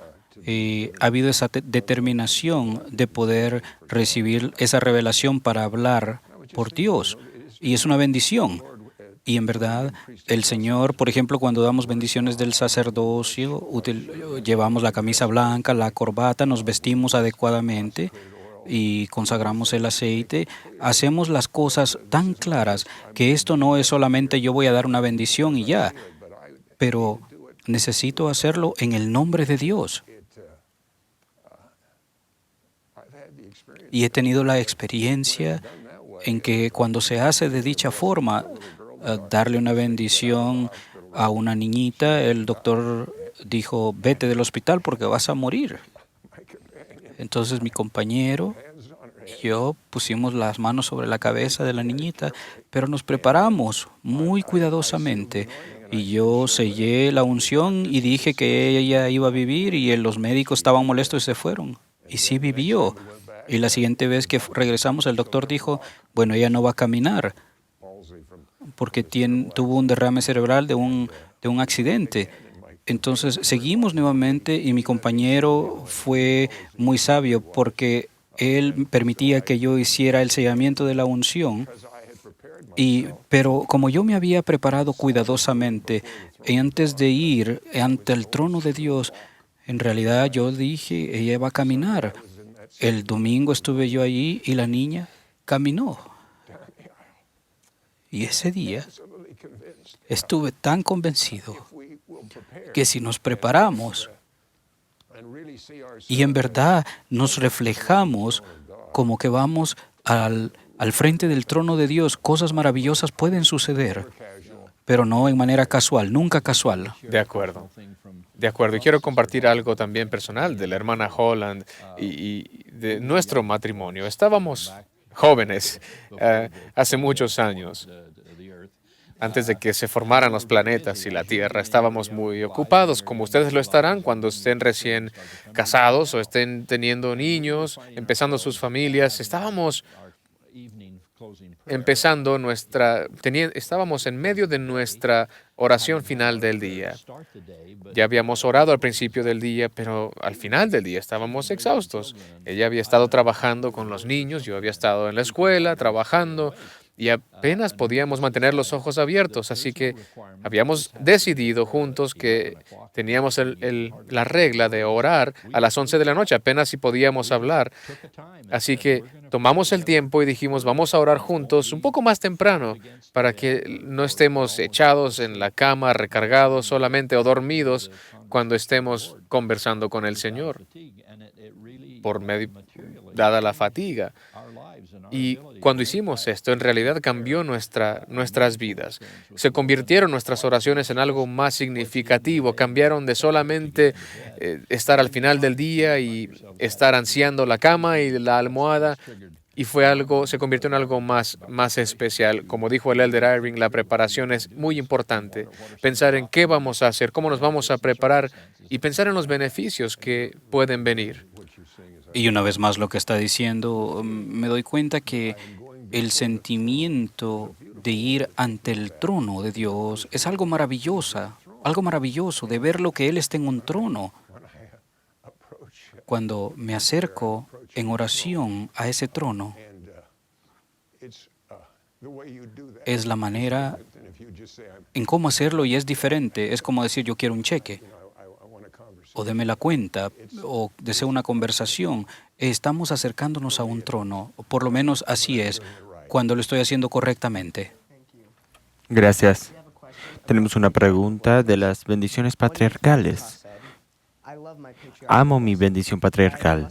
ha habido esa determinación de poder recibir esa revelación para hablar por Dios. Y es una bendición. Y en verdad, el Señor, por ejemplo, cuando damos bendiciones del sacerdocio, llevamos la camisa blanca, la corbata, nos vestimos adecuadamente y consagramos el aceite. Hacemos las cosas tan claras que esto no es solamente yo voy a dar una bendición y ya, pero necesito hacerlo en el nombre de Dios. Y he tenido la experiencia en que cuando se hace de dicha forma, darle una bendición a una niñita, el doctor dijo, vete del hospital porque vas a morir. Entonces mi compañero y yo pusimos las manos sobre la cabeza de la niñita, pero nos preparamos muy cuidadosamente. Y yo sellé la unción y dije que ella iba a vivir y los médicos estaban molestos y se fueron. Y sí vivió. Y la siguiente vez que regresamos, el doctor dijo, bueno, ella no va a caminar porque tuvo un derrame cerebral de un accidente. Entonces seguimos nuevamente y mi compañero fue muy sabio porque él permitía que yo hiciera el sellamiento de la unción. Pero como yo me había preparado cuidadosamente antes de ir ante el trono de Dios, en realidad yo dije, ella va a caminar. El domingo estuve yo allí y la niña caminó. Y ese día estuve tan convencido que si nos preparamos y en verdad nos reflejamos como que vamos al frente del trono de Dios, cosas maravillosas pueden suceder, pero no en manera casual, nunca casual. De acuerdo. De acuerdo. Y quiero compartir algo también personal de la hermana Holland y de nuestro matrimonio. Estábamos jóvenes hace muchos años. Antes de que se formaran los planetas y la Tierra, estábamos muy ocupados, como ustedes lo estarán cuando estén recién casados o estén teniendo niños, empezando sus familias. Estábamos estábamos en medio de nuestra oración final del día. Ya habíamos orado al principio del día, pero al final del día estábamos exhaustos. Ella había estado trabajando con los niños, yo había estado en la escuela trabajando y apenas podíamos mantener los ojos abiertos, así que habíamos decidido juntos que teníamos la regla de orar a las 11 de la noche, apenas si podíamos hablar. Así que tomamos el tiempo y dijimos, vamos a orar juntos un poco más temprano para que no estemos echados en la cama, recargados solamente o dormidos cuando estemos conversando con el Señor, dada la fatiga. Y cuando hicimos esto, en realidad cambió nuestras vidas. Se convirtieron nuestras oraciones en algo más significativo. Cambiaron de solamente estar al final del día y estar ansiando la cama y la almohada. Y se convirtió en algo más especial. Como dijo el Elder Irving, la preparación es muy importante. Pensar en qué vamos a hacer, cómo nos vamos a preparar y pensar en los beneficios que pueden venir. Y una vez más lo que está diciendo, me doy cuenta que el sentimiento de ir ante el trono de Dios es algo maravilloso de ver lo que Él está en un trono. Cuando me acerco en oración a ese trono, es la manera en cómo hacerlo y es diferente. Es como decir, yo quiero un cheque, o deme la cuenta, o deseo una conversación. Estamos acercándonos a un trono, o por lo menos así es, cuando lo estoy haciendo correctamente. Gracias. Tenemos una pregunta de las bendiciones patriarcales. Amo mi bendición patriarcal,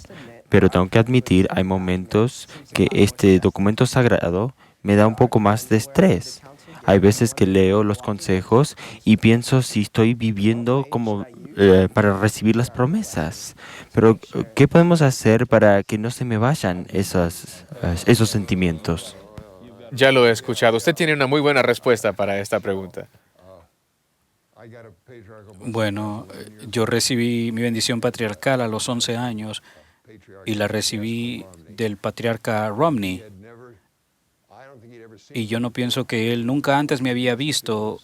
pero tengo que admitir, hay momentos que este documento sagrado me da un poco más de estrés. Hay veces que leo los consejos y pienso si estoy viviendo como para recibir las promesas. Pero, ¿qué podemos hacer para que no se me vayan esos sentimientos? Ya lo he escuchado. Usted tiene una muy buena respuesta para esta pregunta. Bueno, yo recibí mi bendición patriarcal a los 11 años y la recibí del patriarca Romney. Y yo no pienso que él nunca antes me había visto.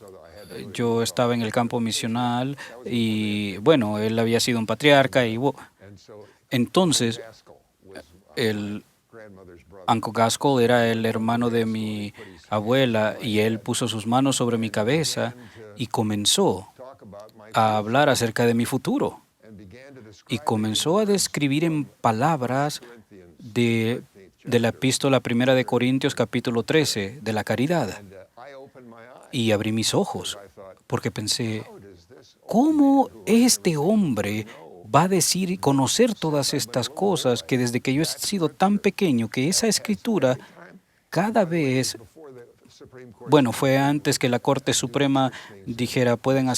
Yo estaba en el campo misional y, bueno, él había sido un patriarca. Y entonces, el Uncle Gaskell era el hermano de mi abuela y él puso sus manos sobre mi cabeza y comenzó a hablar acerca de mi futuro. Y comenzó a describir en palabras de la epístola primera de Corintios capítulo 13, de la caridad. Y abrí mis ojos, porque pensé, ¿cómo este hombre va a decir y conocer todas estas cosas que desde que yo he sido tan pequeño, que esa escritura cada vez, bueno, fue antes que la Corte Suprema dijera pueden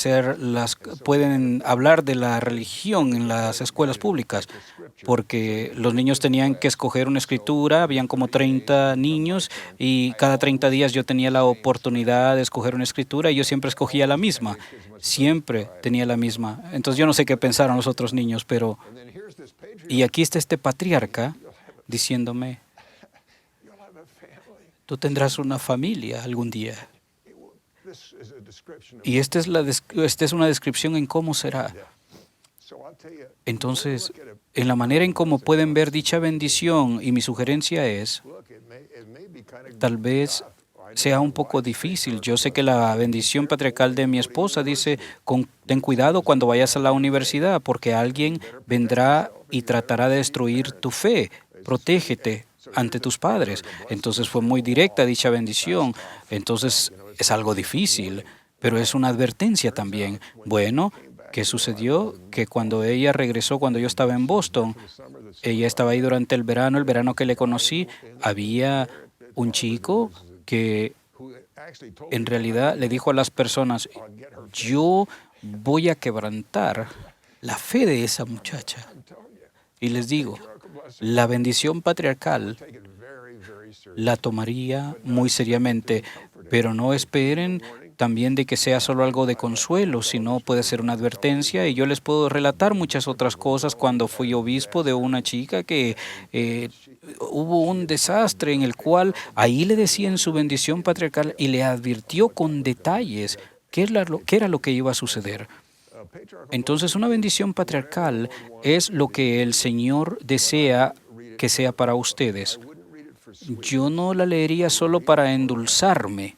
hablar de la religión en las escuelas públicas, porque los niños tenían que escoger una escritura, habían como 30 niños y cada 30 días yo tenía la oportunidad de escoger una escritura y yo siempre escogía la misma, siempre tenía la misma. Entonces yo no sé qué pensaron los otros niños, pero... Y aquí está este patriarca diciéndome, tú tendrás una familia algún día. Y esta es una descripción en cómo será. Entonces, en la manera en cómo pueden ver dicha bendición, y mi sugerencia es, tal vez sea un poco difícil. Yo sé que la bendición patriarcal de mi esposa dice, ten cuidado cuando vayas a la universidad, porque alguien vendrá y tratará de destruir tu fe. Protégete ante tus padres. Entonces fue muy directa dicha bendición. Entonces es algo difícil, pero es una advertencia también. Bueno, ¿qué sucedió? Que cuando ella regresó, cuando yo estaba en Boston, ella estaba ahí durante el verano que le conocí, había un chico que en realidad le dijo a las personas, yo voy a quebrantar la fe de esa muchacha. Y les digo, la bendición patriarcal la tomaría muy seriamente, pero no esperen también de que sea solo algo de consuelo, sino puede ser una advertencia. Y yo les puedo relatar muchas otras cosas cuando fui obispo de una chica que hubo un desastre en el cual ahí le decía en su bendición patriarcal y le advirtió con detalles qué era lo que iba a suceder. Entonces, una bendición patriarcal es lo que el Señor desea que sea para ustedes. Yo no la leería solo para endulzarme,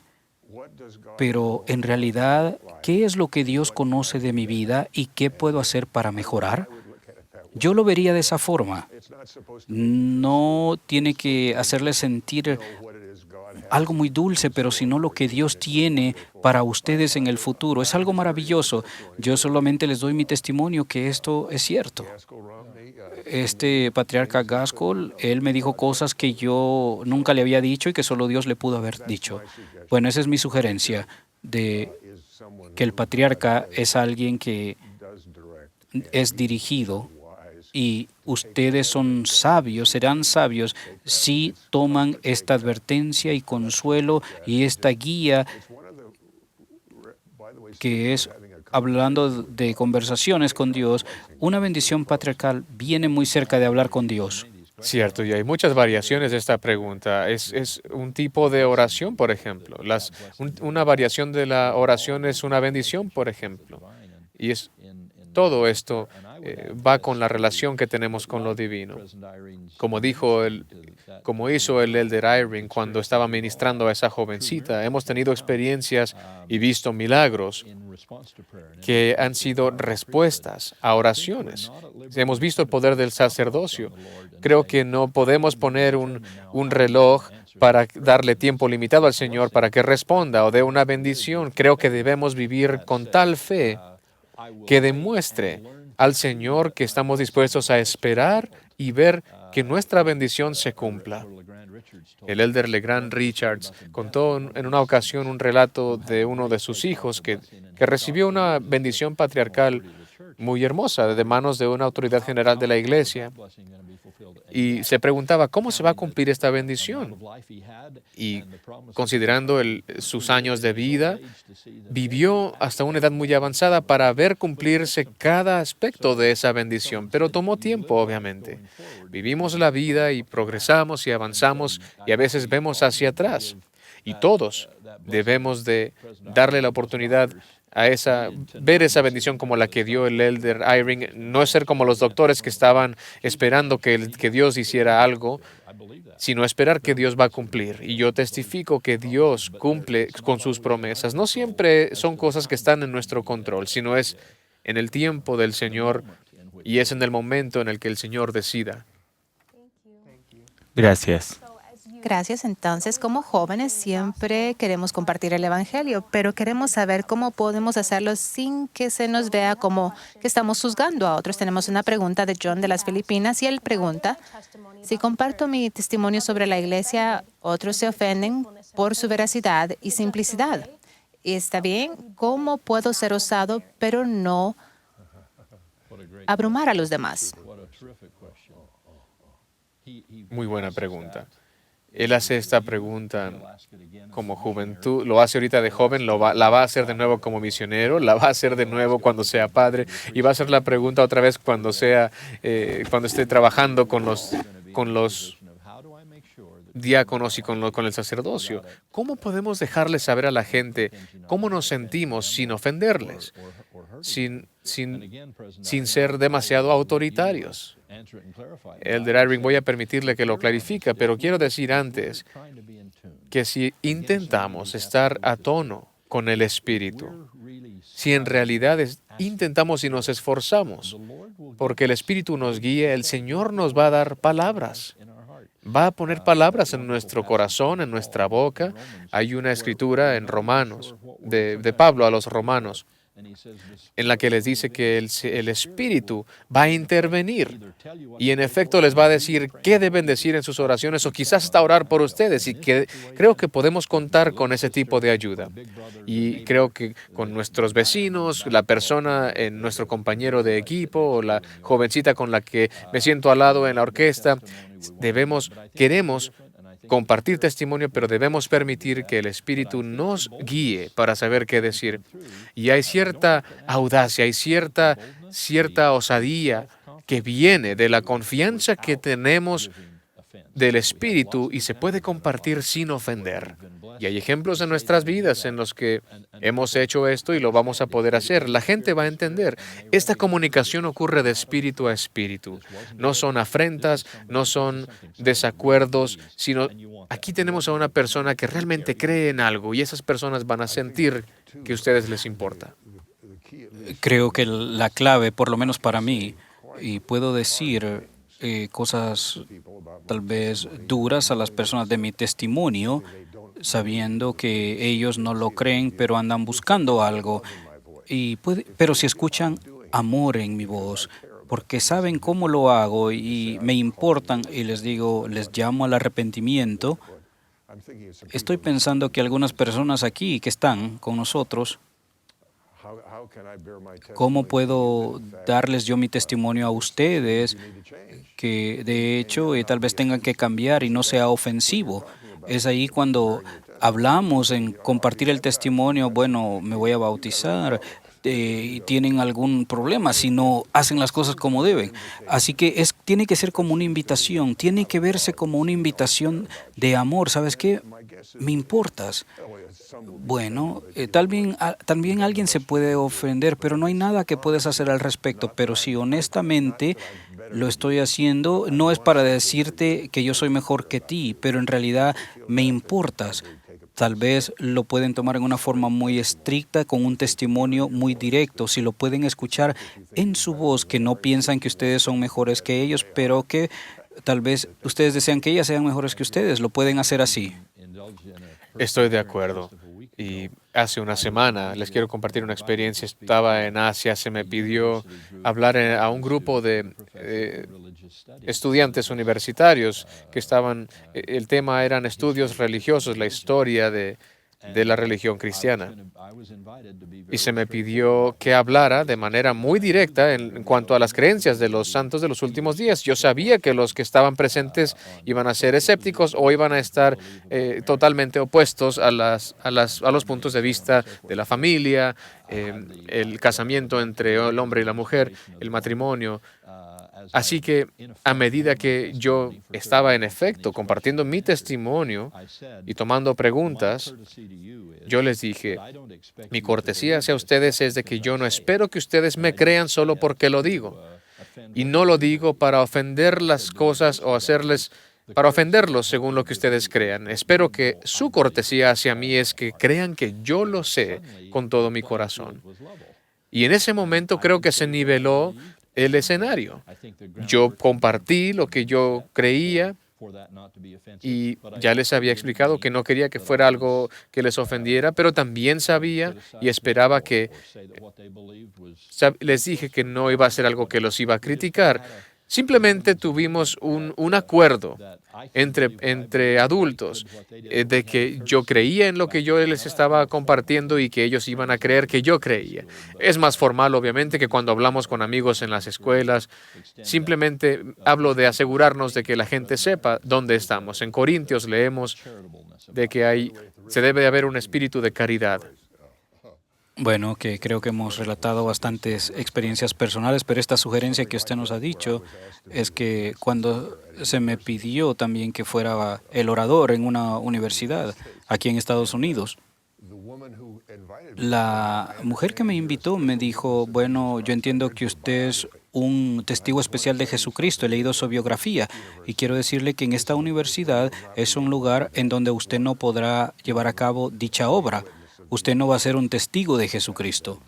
pero en realidad, ¿qué es lo que Dios conoce de mi vida y qué puedo hacer para mejorar? Yo lo vería de esa forma. No tiene que hacerle sentir algo muy dulce, pero sino lo que Dios tiene para ustedes en el futuro. Es algo maravilloso. Yo solamente les doy mi testimonio que esto es cierto. Este patriarca Gaskell, él me dijo cosas que yo nunca le había dicho y que solo Dios le pudo haber dicho. Bueno, esa es mi sugerencia, de que el patriarca es alguien que es dirigido y ustedes son sabios, serán sabios si toman esta advertencia y consuelo y esta guía que es, hablando de conversaciones con Dios, una bendición patriarcal viene muy cerca de hablar con Dios. Cierto, y hay muchas variaciones de esta pregunta. Es un tipo de oración, por ejemplo. Una variación de la oración es una bendición, por ejemplo. Y todo esto va con la relación que tenemos con lo divino. Como hizo el elder Eyring cuando estaba ministrando a esa jovencita, hemos tenido experiencias y visto milagros que han sido respuestas a oraciones. Hemos visto el poder del sacerdocio. Creo que no podemos poner un reloj para darle tiempo limitado al Señor para que responda o dé una bendición. Creo que debemos vivir con tal fe que demuestre al Señor que estamos dispuestos a esperar y ver que nuestra bendición se cumpla. El elder LeGrand Richards contó en una ocasión un relato de uno de sus hijos que recibió una bendición patriarcal muy hermosa de manos de una autoridad general de la iglesia. Y se preguntaba, ¿cómo se va a cumplir esta bendición? Y considerando sus años de vida, vivió hasta una edad muy avanzada para ver cumplirse cada aspecto de esa bendición. Pero tomó tiempo, obviamente. Vivimos la vida y progresamos y avanzamos y a veces vemos hacia atrás. Y todos debemos de darle la oportunidad a ver esa bendición como la que dio el elder Eyring, no es ser como los doctores que estaban esperando que Dios hiciera algo, sino esperar que Dios va a cumplir. Y yo testifico que Dios cumple con sus promesas. No siempre son cosas que están en nuestro control, sino es en el tiempo del Señor y es en el momento en el que el Señor decida. Gracias. Gracias. Entonces, como jóvenes siempre queremos compartir el Evangelio, pero queremos saber cómo podemos hacerlo sin que se nos vea como que estamos juzgando a otros. Tenemos una pregunta de John de las Filipinas y él pregunta, si comparto mi testimonio sobre la iglesia, otros se ofenden por su veracidad y simplicidad. ¿Está bien? ¿Cómo puedo ser osado pero no abrumar a los demás? Muy buena pregunta. Él hace esta pregunta como juventud, lo hace ahorita de joven, la va a hacer de nuevo como misionero, la va a hacer de nuevo cuando sea padre y va a hacer la pregunta otra vez cuando esté trabajando con los diáconos y con el sacerdocio. ¿Cómo podemos dejarles saber a la gente cómo nos sentimos sin ofenderles, sin ser demasiado autoritarios? Elder Eyring, voy a permitirle que lo clarifique, pero quiero decir antes que si intentamos estar a tono con el Espíritu, si en realidad intentamos y nos esforzamos, porque el Espíritu nos guía, el Señor nos va a dar palabras. Va a poner palabras en nuestro corazón, en nuestra boca. Hay una escritura en Romanos, de Pablo a los romanos, en la que les dice que el Espíritu va a intervenir y en efecto les va a decir qué deben decir en sus oraciones o quizás hasta orar por ustedes, y que creo que podemos contar con ese tipo de ayuda. Y creo que con nuestros vecinos, la persona, nuestro compañero de equipo o la jovencita con la que me siento al lado en la orquesta, queremos compartir testimonio, pero debemos permitir que el Espíritu nos guíe para saber qué decir. Y hay cierta audacia, hay cierta osadía que viene de la confianza que tenemos del Espíritu y se puede compartir sin ofender. Y hay ejemplos en nuestras vidas en los que hemos hecho esto y lo vamos a poder hacer. La gente va a entender. Esta comunicación ocurre de espíritu a espíritu. No son afrentas, no son desacuerdos, sino aquí tenemos a una persona que realmente cree en algo y esas personas van a sentir que a ustedes les importa. Creo que la clave, por lo menos para mí, y puedo decir cosas tal vez duras a las personas de mi testimonio, sabiendo que ellos no lo creen, pero andan buscando algo. Pero si escuchan amor en mi voz, porque saben cómo lo hago y me importan, y les digo, les llamo al arrepentimiento, estoy pensando que algunas personas aquí que están con nosotros, ¿cómo puedo darles yo mi testimonio a ustedes que de hecho tal vez tengan que cambiar y no sea ofensivo? Es ahí cuando hablamos en compartir el testimonio, bueno, me voy a bautizar, y tienen algún problema si no hacen las cosas como deben. Así que tiene que ser como una invitación, tiene que verse como una invitación de amor. ¿Sabes qué? Me importas. Bueno, también alguien se puede ofender, pero no hay nada que puedes hacer al respecto. Pero si honestamente lo estoy haciendo, no es para decirte que yo soy mejor que ti, pero en realidad me importas. Tal vez lo pueden tomar en una forma muy estricta, con un testimonio muy directo. Si lo pueden escuchar en su voz, que no piensan que ustedes son mejores que ellos, pero que tal vez ustedes desean que ellas sean mejores que ustedes, lo pueden hacer así. Estoy de acuerdo. Y hace una semana les quiero compartir una experiencia. Estaba en Asia, se me pidió hablar a un grupo de estudiantes universitarios que estaban, el tema eran estudios religiosos, la historia de la religión cristiana. Y se me pidió que hablara de manera muy directa en cuanto a las creencias de los santos de los últimos días. Yo sabía que los que estaban presentes iban a ser escépticos o iban a estar totalmente opuestos a los puntos de vista de la familia, el casamiento entre el hombre y la mujer, el matrimonio. Así que a medida que yo estaba en efecto compartiendo mi testimonio y tomando preguntas, yo les dije, mi cortesía hacia ustedes es de que yo no espero que ustedes me crean solo porque lo digo. Y no lo digo para ofender las cosas o para ofenderlos según lo que ustedes crean. Espero que su cortesía hacia mí es que crean que yo lo sé con todo mi corazón. Y en ese momento creo que se niveló el escenario. Yo compartí lo que yo creía y ya les había explicado que no quería que fuera algo que les ofendiera, pero también sabía y esperaba que les dije que no iba a ser algo que los iba a criticar. Simplemente tuvimos un acuerdo entre adultos de que yo creía en lo que yo les estaba compartiendo y que ellos iban a creer que yo creía. Es más formal, obviamente, que cuando hablamos con amigos en las escuelas. Simplemente hablo de asegurarnos de que la gente sepa dónde estamos. En Corintios leemos de que se debe de haber un espíritu de caridad. Bueno, que creo que hemos relatado bastantes experiencias personales, pero esta sugerencia que usted nos ha dicho es que cuando se me pidió también que fuera el orador en una universidad aquí en Estados Unidos, la mujer que me invitó me dijo, bueno, yo entiendo que usted es un testigo especial de Jesucristo, he leído su biografía y quiero decirle que en esta universidad es un lugar en donde usted no podrá llevar a cabo dicha obra. Usted no va a ser un testigo de Jesucristo.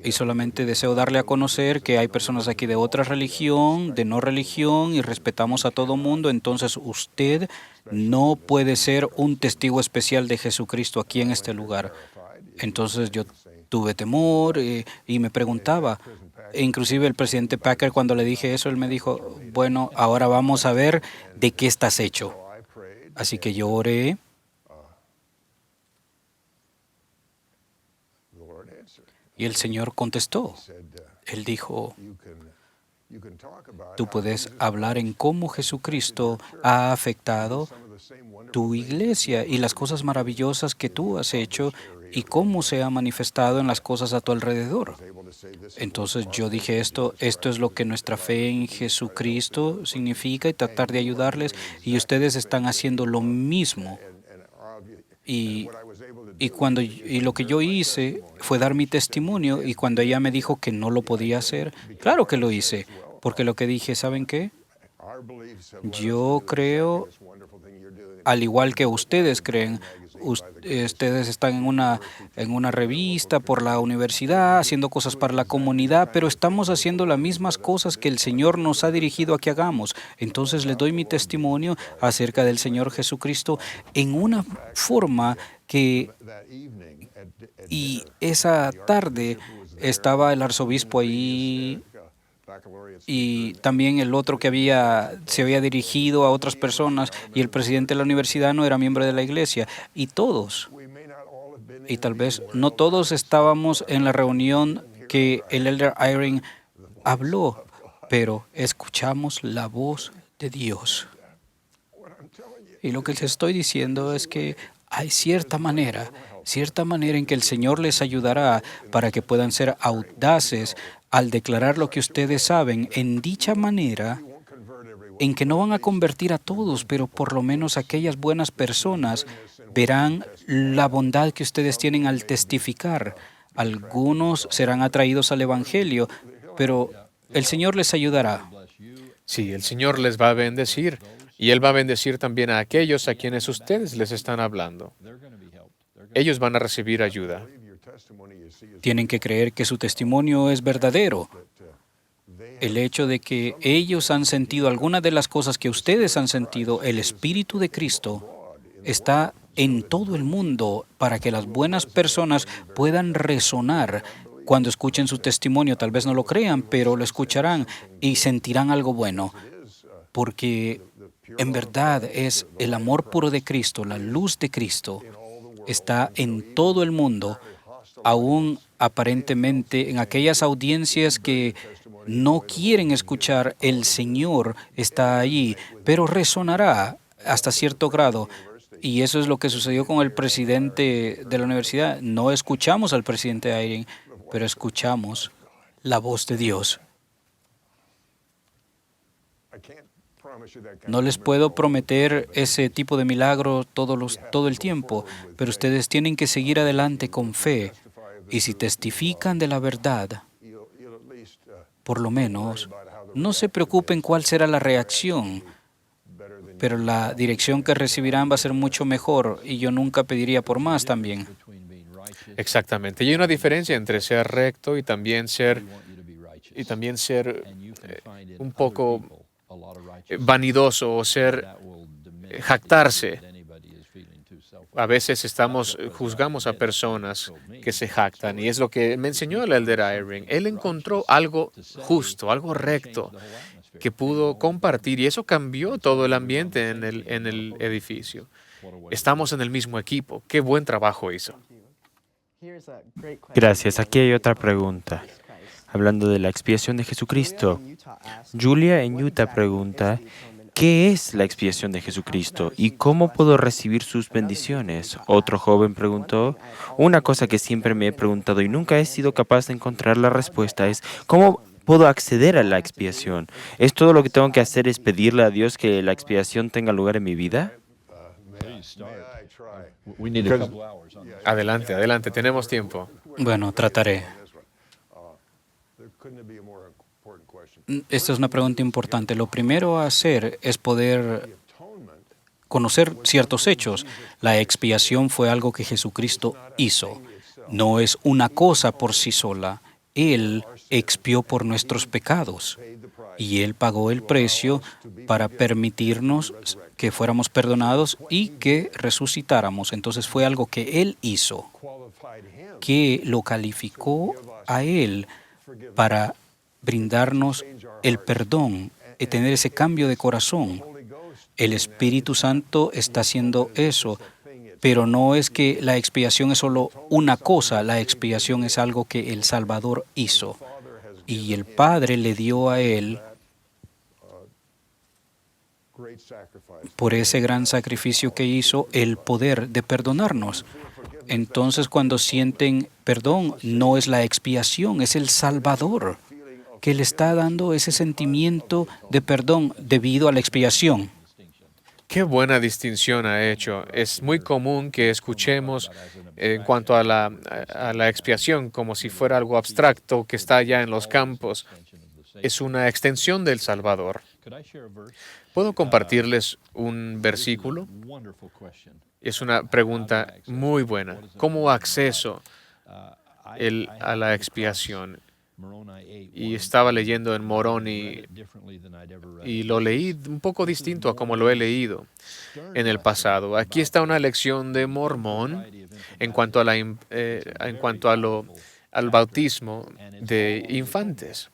Y solamente deseo darle a conocer que hay personas aquí de otra religión, de no religión, y respetamos a todo mundo. Entonces usted no puede ser un testigo especial de Jesucristo aquí en este lugar. Entonces yo tuve temor y me preguntaba. Inclusive el presidente Packer, cuando le dije eso, él me dijo, bueno, ahora vamos a ver de qué estás hecho. Así que yo oré. Y el Señor contestó. Él dijo, Tú puedes hablar en cómo Jesucristo ha afectado tu iglesia y las cosas maravillosas que tú has hecho y cómo se ha manifestado en las cosas a tu alrededor. Entonces yo dije esto es lo que nuestra fe en Jesucristo significa y tratar de ayudarles, y ustedes están haciendo lo mismo. Y lo que yo hice fue dar mi testimonio, y cuando ella me dijo que no lo podía hacer, claro que lo hice, porque lo que dije, ¿saben qué? Yo creo, al igual que ustedes creen, ustedes están en una revista por la universidad, haciendo cosas para la comunidad, pero estamos haciendo las mismas cosas que el Señor nos ha dirigido a que hagamos. Entonces les doy mi testimonio acerca del Señor Jesucristo en una forma que... Y esa tarde estaba el arzobispo ahí, y también el otro que se había dirigido a otras personas, y el presidente de la universidad no era miembro de la iglesia, y todos, y tal vez no todos estábamos en la reunión que el elder Eyring habló, pero escuchamos la voz de Dios. Y lo que les estoy diciendo es que hay cierta manera en que el Señor les ayudará para que puedan ser audaces al declarar lo que ustedes saben, en dicha manera en que no van a convertir a todos, pero por lo menos aquellas buenas personas verán la bondad que ustedes tienen al testificar. Algunos serán atraídos al Evangelio, pero el Señor les ayudará. Sí, el Señor les va a bendecir, y Él va a bendecir también a aquellos a quienes ustedes les están hablando. Ellos van a recibir ayuda. Tienen que creer que su testimonio es verdadero. El hecho de que ellos han sentido algunas de las cosas que ustedes han sentido, el Espíritu de Cristo está en todo el mundo para que las buenas personas puedan resonar cuando escuchen su testimonio. Tal vez no lo crean, pero lo escucharán y sentirán algo bueno, porque en verdad es el amor puro de Cristo, la luz de Cristo está en todo el mundo, aún aparentemente en aquellas audiencias que no quieren escuchar, el Señor está allí, pero resonará hasta cierto grado. Y eso es lo que sucedió con el presidente de la universidad. No escuchamos al presidente Eyring, pero escuchamos la voz de Dios. No les puedo prometer ese tipo de milagro todo el tiempo, pero ustedes tienen que seguir adelante con fe. Y si testifican de la verdad, por lo menos, no se preocupen cuál será la reacción, pero la dirección que recibirán va a ser mucho mejor, y yo nunca pediría por más también. Exactamente. Y hay una diferencia entre ser recto y también ser un poco vanidoso o jactarse. A veces juzgamos a personas que se jactan, y es lo que me enseñó el elder Eyring. Él encontró algo justo, algo recto que pudo compartir, y eso cambió todo el ambiente en el edificio. Estamos en el mismo equipo. Qué buen trabajo hizo. Gracias. Aquí hay otra pregunta. Hablando de la expiación de Jesucristo, Julia en Utah pregunta, ¿qué es la expiación de Jesucristo y cómo puedo recibir sus bendiciones? Otro joven preguntó, una cosa que siempre me he preguntado y nunca he sido capaz de encontrar la respuesta es, ¿cómo puedo acceder a la expiación? ¿Es todo lo que tengo que hacer es pedirle a Dios que la expiación tenga lugar en mi vida? Adelante, tenemos tiempo. Bueno, trataré. Esta es una pregunta importante. Lo primero a hacer es poder conocer ciertos hechos. La expiación fue algo que Jesucristo hizo. No es una cosa por sí sola. Él expió por nuestros pecados y Él pagó el precio para permitirnos que fuéramos perdonados y que resucitáramos. Entonces fue algo que Él hizo, que lo calificó a Él para brindarnos el perdón y tener ese cambio de corazón. El Espíritu Santo está haciendo eso, pero no es que la expiación es solo una cosa, la expiación es algo que el Salvador hizo. y el Padre le dio a Él, por ese gran sacrificio que hizo, el poder de perdonarnos. Entonces, cuando sienten perdón, no es la expiación, es el Salvador que le está dando ese sentimiento de perdón debido a la expiación. Qué buena distinción ha hecho. Es muy común que escuchemos en cuanto a la expiación como si fuera algo abstracto que está allá en los campos. Es una extensión del Salvador. ¿Puedo compartirles un versículo? Es una pregunta muy buena. ¿Cómo acceso a la expiación? Y estaba leyendo en Moroni y lo leí un poco distinto a como lo he leído en el pasado. Aquí está una lección de Mormón en cuanto al bautismo de infantes.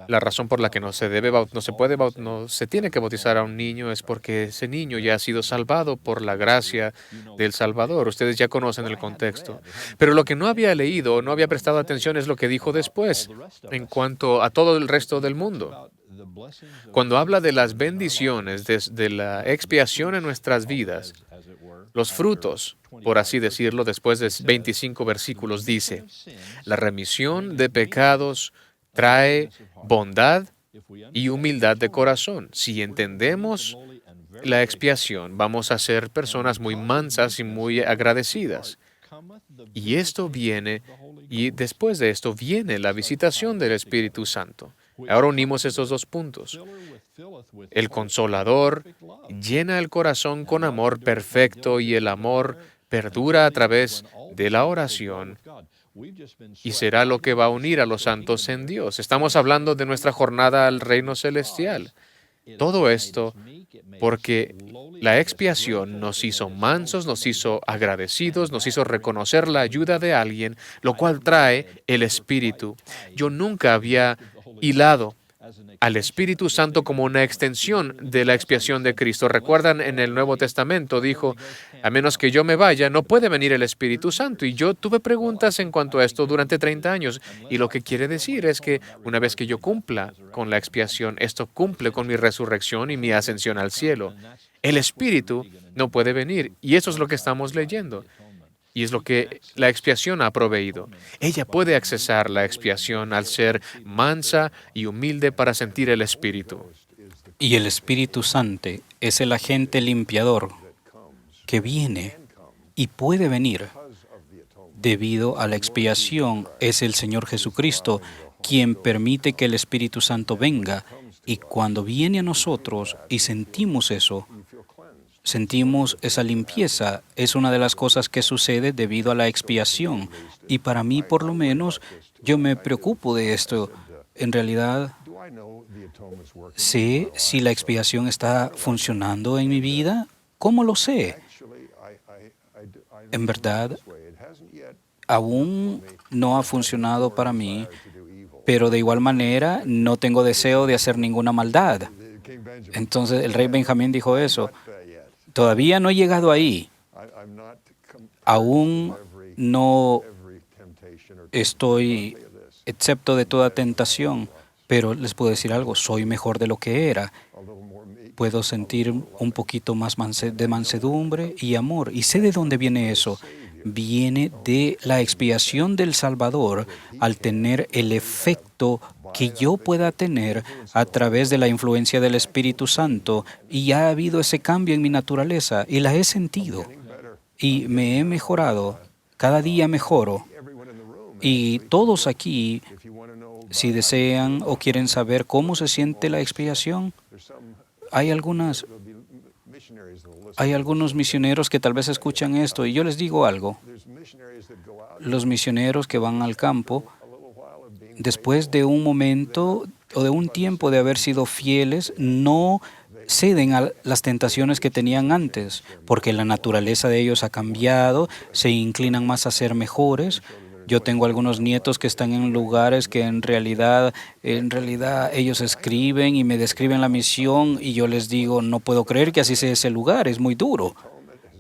La razón por la que no se tiene que bautizar a un niño es porque ese niño ya ha sido salvado por la gracia del Salvador. Ustedes ya conocen el contexto. Pero lo que no había leído o no había prestado atención es lo que dijo después en cuanto a todo el resto del mundo. Cuando habla de las bendiciones, de la expiación en nuestras vidas, los frutos, por así decirlo, después de 25 versículos, dice: la remisión de pecados trae bondad y humildad de corazón. Si entendemos la expiación, vamos a ser personas muy mansas y muy agradecidas. Y después de esto viene la visitación del Espíritu Santo. Ahora unimos estos dos puntos. El Consolador llena el corazón con amor perfecto y el amor perdura a través de la oración. Y será lo que va a unir a los santos en Dios. Estamos hablando de nuestra jornada al reino celestial. Todo esto porque la expiación nos hizo mansos, nos hizo agradecidos, nos hizo reconocer la ayuda de alguien, lo cual trae el Espíritu. Yo nunca había hilado al Espíritu Santo como una extensión de la expiación de Cristo. Recuerdan, en el Nuevo Testamento dijo: a menos que yo me vaya, no puede venir el Espíritu Santo. Y yo tuve preguntas en cuanto a esto durante 30 años. Y lo que quiere decir es que una vez que yo cumpla con la expiación, esto cumple con mi resurrección y mi ascensión al cielo. El Espíritu no puede venir. Y eso es lo que estamos leyendo. Y es lo que la expiación ha proveído. Ella puede accesar la expiación al ser mansa y humilde para sentir el Espíritu. Y el Espíritu Santo es el agente limpiador que viene y puede venir. Debido a la expiación, es el Señor Jesucristo quien permite que el Espíritu Santo venga. Y cuando viene a nosotros y sentimos eso, sentimos esa limpieza. Es una de las cosas que sucede debido a la expiación. Y para mí, por lo menos, yo me preocupo de esto. En realidad, sé si la expiación está funcionando en mi vida. ¿Cómo lo sé? En verdad, aún no ha funcionado para mí, pero de igual manera no tengo deseo de hacer ninguna maldad. Entonces el rey Benjamín dijo eso. Todavía no he llegado ahí. Aún no estoy excepto de toda tentación, pero les puedo decir algo, soy mejor de lo que era. Puedo sentir un poquito más de mansedumbre y amor. ¿Y sé de dónde viene eso? Viene de la expiación del Salvador al tener el efecto que yo pueda tener a través de la influencia del Espíritu Santo. Y ha habido ese cambio en mi naturaleza y la he sentido. Y me he mejorado. Cada día mejoro. Y todos aquí, si desean o quieren saber cómo se siente la expiación, hay algunos misioneros que tal vez escuchan esto y yo les digo algo. Los misioneros que van al campo, después de un momento o de un tiempo de haber sido fieles, no ceden a las tentaciones que tenían antes, porque la naturaleza de ellos ha cambiado, se inclinan más a ser mejores. Yo tengo algunos nietos que están en lugares que en realidad ellos escriben y me describen la misión y yo les digo, no puedo creer que así sea ese lugar, es muy duro.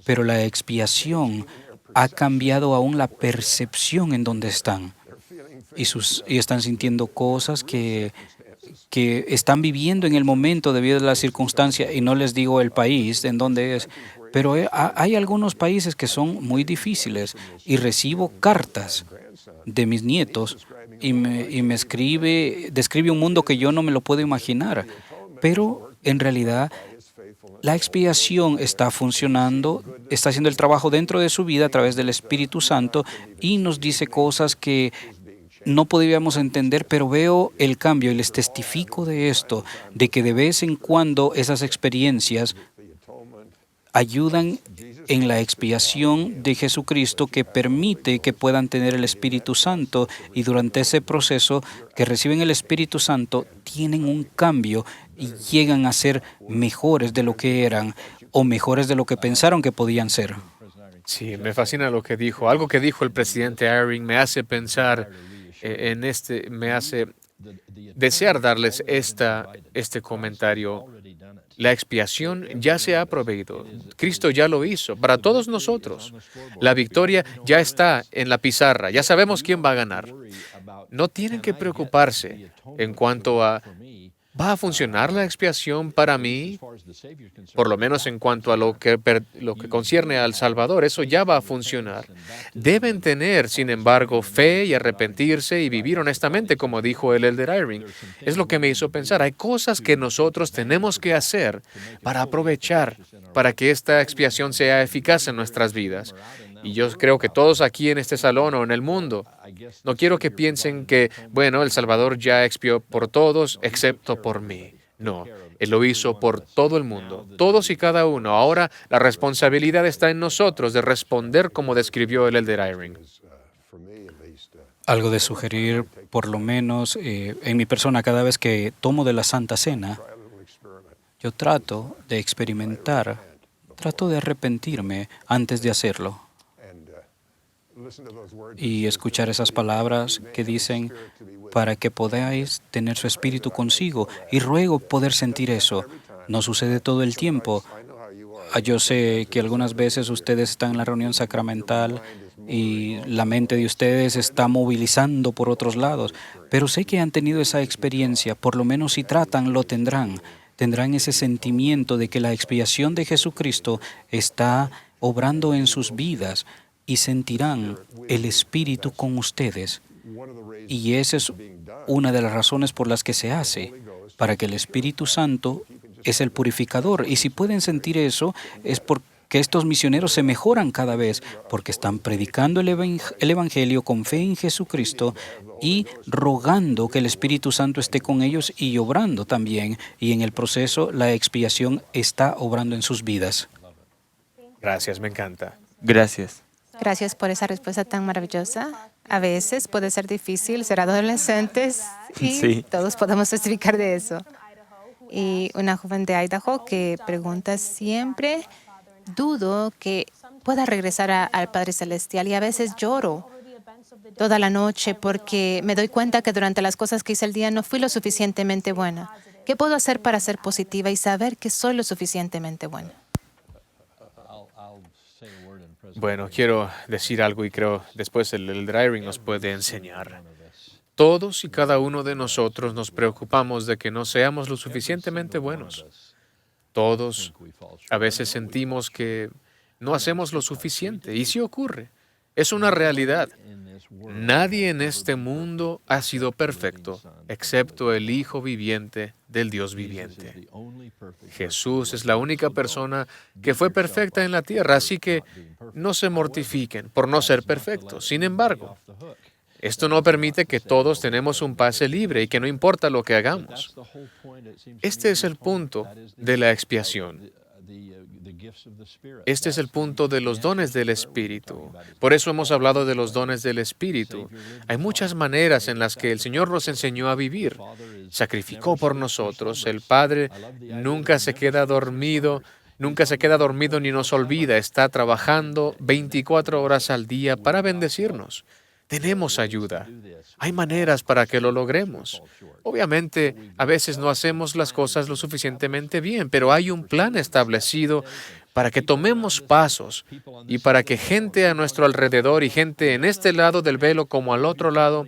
Pero la expiación ha cambiado aún la percepción en donde están. y están sintiendo cosas que están viviendo en el momento debido a la circunstancia, y no les digo el país en donde es, pero hay algunos países que son muy difíciles y recibo cartas de mis nietos y me describe un mundo que yo no me lo puedo imaginar, pero en realidad la expiación está funcionando, está haciendo el trabajo dentro de su vida a través del Espíritu Santo y nos dice cosas que no podíamos entender, pero veo el cambio y les testifico de esto, de que de vez en cuando esas experiencias ayudan en la expiación de Jesucristo, que permite que puedan tener el Espíritu Santo, y durante ese proceso que reciben el Espíritu Santo tienen un cambio y llegan a ser mejores de lo que eran o mejores de lo que pensaron que podían ser. Sí, me fascina lo que dijo. Algo que dijo el presidente Eyring me hace pensar me hace desear darles este comentario. La expiación ya se ha proveído. Cristo ya lo hizo para todos nosotros. La victoria ya está en la pizarra. Ya sabemos quién va a ganar. No tienen que preocuparse en cuanto a ¿va a funcionar la expiación para mí? Por lo menos en cuanto a lo que concierne al Salvador, eso ya va a funcionar. Deben tener, sin embargo, fe y arrepentirse y vivir honestamente, como dijo el elder Eyring. Es lo que me hizo pensar. Hay cosas que nosotros tenemos que hacer para aprovechar, para que esta expiación sea eficaz en nuestras vidas. Y yo creo que todos aquí en este salón o en el mundo, no quiero que piensen que, bueno, el Salvador ya expió por todos, excepto por mí. No, Él lo hizo por todo el mundo, todos y cada uno. Ahora la responsabilidad está en nosotros de responder como describió el elder Eyring. Algo de sugerir, por lo menos en mi persona, cada vez que tomo de la Santa Cena, yo trato de experimentar, trato de arrepentirme antes de hacerlo. Y escuchar esas palabras que dicen para que podáis tener su espíritu consigo, y ruego poder sentir eso. No sucede todo el tiempo. Yo sé que algunas veces ustedes están en la reunión sacramental y la mente de ustedes está movilizando por otros lados, pero sé que han tenido esa experiencia. Por lo menos si tratan, lo tendrán. Tendrán ese sentimiento de que la expiación de Jesucristo está obrando en sus vidas, y sentirán el Espíritu con ustedes. Y esa es una de las razones por las que se hace, para que el Espíritu Santo es el purificador. Y si pueden sentir eso, es porque estos misioneros se mejoran cada vez, porque están predicando el Evangelio con fe en Jesucristo y rogando que el Espíritu Santo esté con ellos y obrando también. Y en el proceso, la expiación está obrando en sus vidas. Gracias, me encanta. Gracias. Gracias por esa respuesta tan maravillosa. A veces puede ser difícil ser adolescentes y Sí. todos podemos testificar de eso. Y una joven de Idaho que pregunta siempre, dudo que pueda regresar al Padre Celestial, y a veces lloro toda la noche porque me doy cuenta que durante las cosas que hice el día no fui lo suficientemente buena. ¿Qué puedo hacer para ser positiva y saber que soy lo suficientemente buena? Bueno, quiero decir algo y creo después el elder Eyring nos puede enseñar. Todos y cada uno de nosotros nos preocupamos de que no seamos lo suficientemente buenos. Todos a veces sentimos que no hacemos lo suficiente, y sí ocurre. Es una realidad. Nadie en este mundo ha sido perfecto, excepto el Hijo viviente del Dios viviente. Jesús es la única persona que fue perfecta en la tierra, así que no se mortifiquen por no ser perfectos. Sin embargo, esto no permite que todos tenemos un pase libre y que no importa lo que hagamos. Este es el punto de la expiación. Este es el punto de los dones del Espíritu. Por eso hemos hablado de los dones del Espíritu. Hay muchas maneras en las que el Señor nos enseñó a vivir. Sacrificó por nosotros. El Padre nunca se queda dormido ni nos olvida. Está trabajando 24 horas al día para bendecirnos. Tenemos ayuda. Hay maneras para que lo logremos. Obviamente, a veces no hacemos las cosas lo suficientemente bien, pero hay un plan establecido para que tomemos pasos y para que gente a nuestro alrededor y gente en este lado del velo como al otro lado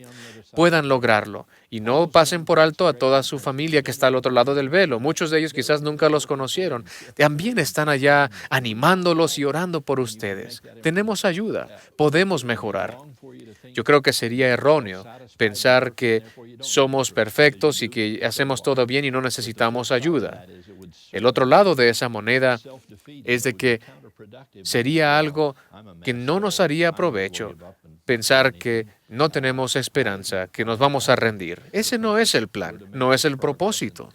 puedan lograrlo. Y no pasen por alto a toda su familia que está al otro lado del velo. Muchos de ellos quizás nunca los conocieron. También están allá animándolos y orando por ustedes. Tenemos ayuda. Podemos mejorar. Yo creo que sería erróneo pensar que somos perfectos y que hacemos todo bien y no necesitamos ayuda. El otro lado de esa moneda es de que sería algo que no nos haría provecho pensar que no tenemos esperanza, que nos vamos a rendir. Ese no es el plan, no es el propósito.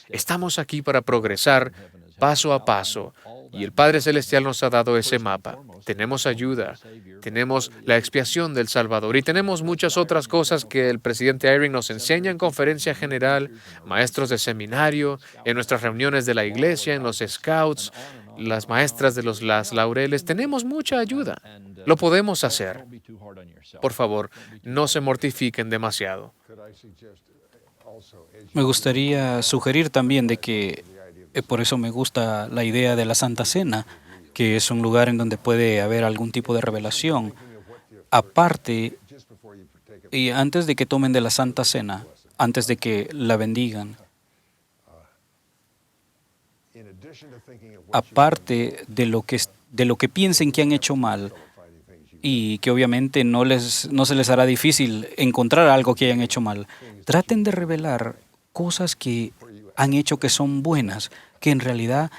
Estamos aquí para progresar paso a paso y el Padre Celestial nos ha dado ese mapa. Tenemos ayuda, tenemos la expiación del Salvador y tenemos muchas otras cosas que el presidente Eyring nos enseña en conferencia general, maestros de seminario, en nuestras reuniones de la iglesia, en los scouts, las maestras de las laureles. Tenemos mucha ayuda. Lo podemos hacer. Por favor, no se mortifiquen demasiado. Me gustaría sugerir también de que, por eso me gusta la idea de la Santa Cena, que es un lugar en donde puede haber algún tipo de revelación. Aparte, y antes de que tomen de la Santa Cena, antes de que la bendigan, aparte de lo que piensen que han hecho mal, y que obviamente no se les hará difícil encontrar algo que hayan hecho mal, traten de revelar cosas que han hecho que son buenas, que en realidad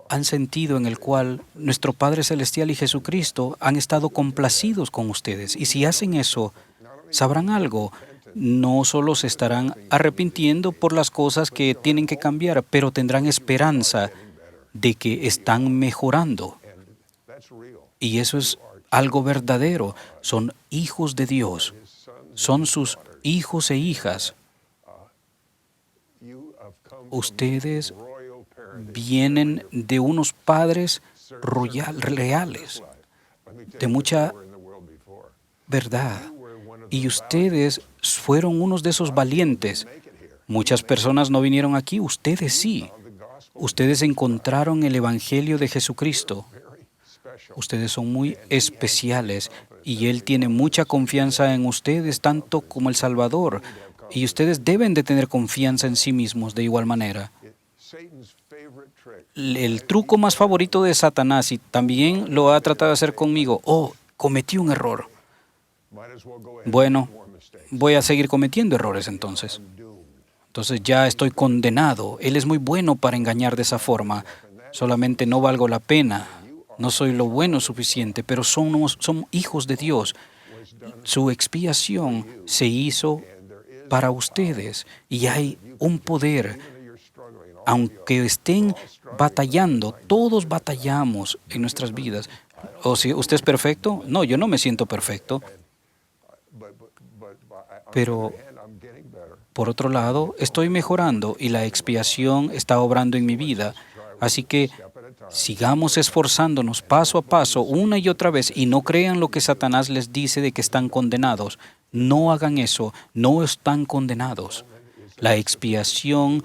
han sentido en el cual nuestro Padre Celestial y Jesucristo han estado complacidos con ustedes. Y si hacen eso, sabrán algo. No solo se estarán arrepintiendo por las cosas que tienen que cambiar, pero tendrán esperanza de que están mejorando. Y eso es algo verdadero. Son hijos de Dios. Son sus hijos e hijas. Ustedes vienen de unos padres reales, de mucha verdad. Y ustedes fueron unos de esos valientes. Muchas personas no vinieron aquí, ustedes sí. Ustedes encontraron el Evangelio de Jesucristo. Ustedes son muy especiales y Él tiene mucha confianza en ustedes, tanto como el Salvador. Y ustedes deben de tener confianza en sí mismos de igual manera. El truco más favorito de Satanás, y también lo ha tratado de hacer conmigo, cometí un error. Bueno, voy a seguir cometiendo errores entonces. Entonces ya estoy condenado. Él es muy bueno para engañar de esa forma. Solamente no valgo la pena. No soy lo bueno suficiente, pero somos hijos de Dios. Su expiación se hizo para ustedes y hay un poder. Aunque estén batallando, todos batallamos en nuestras vidas. ¿O si usted es perfecto? No, yo no me siento perfecto. Pero, por otro lado, estoy mejorando y la expiación está obrando en mi vida. Así que sigamos esforzándonos paso a paso, una y otra vez, y no crean lo que Satanás les dice de que están condenados. No hagan eso, no están condenados. La expiación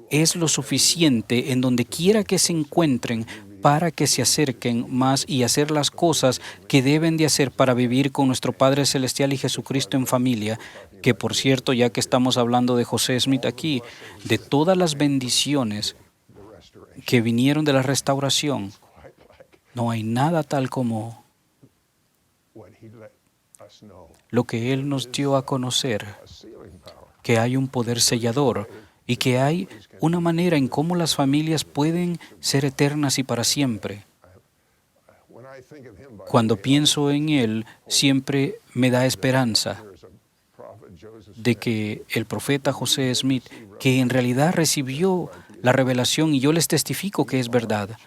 es lo suficiente en donde quiera que se encuentren para que se acerquen más y hacer las cosas que deben de hacer para vivir con nuestro Padre Celestial y Jesucristo en familia, que por cierto, ya que estamos hablando de José Smith aquí, de todas las bendiciones que vinieron de la restauración, no hay nada tal como lo que Él nos dio a conocer, que hay un poder sellador y que hay una manera en cómo las familias pueden ser eternas y para siempre. Cuando pienso en Él, siempre me da esperanza de que el profeta José Smith, que en realidad recibió la revelación, y yo les testifico que es verdad,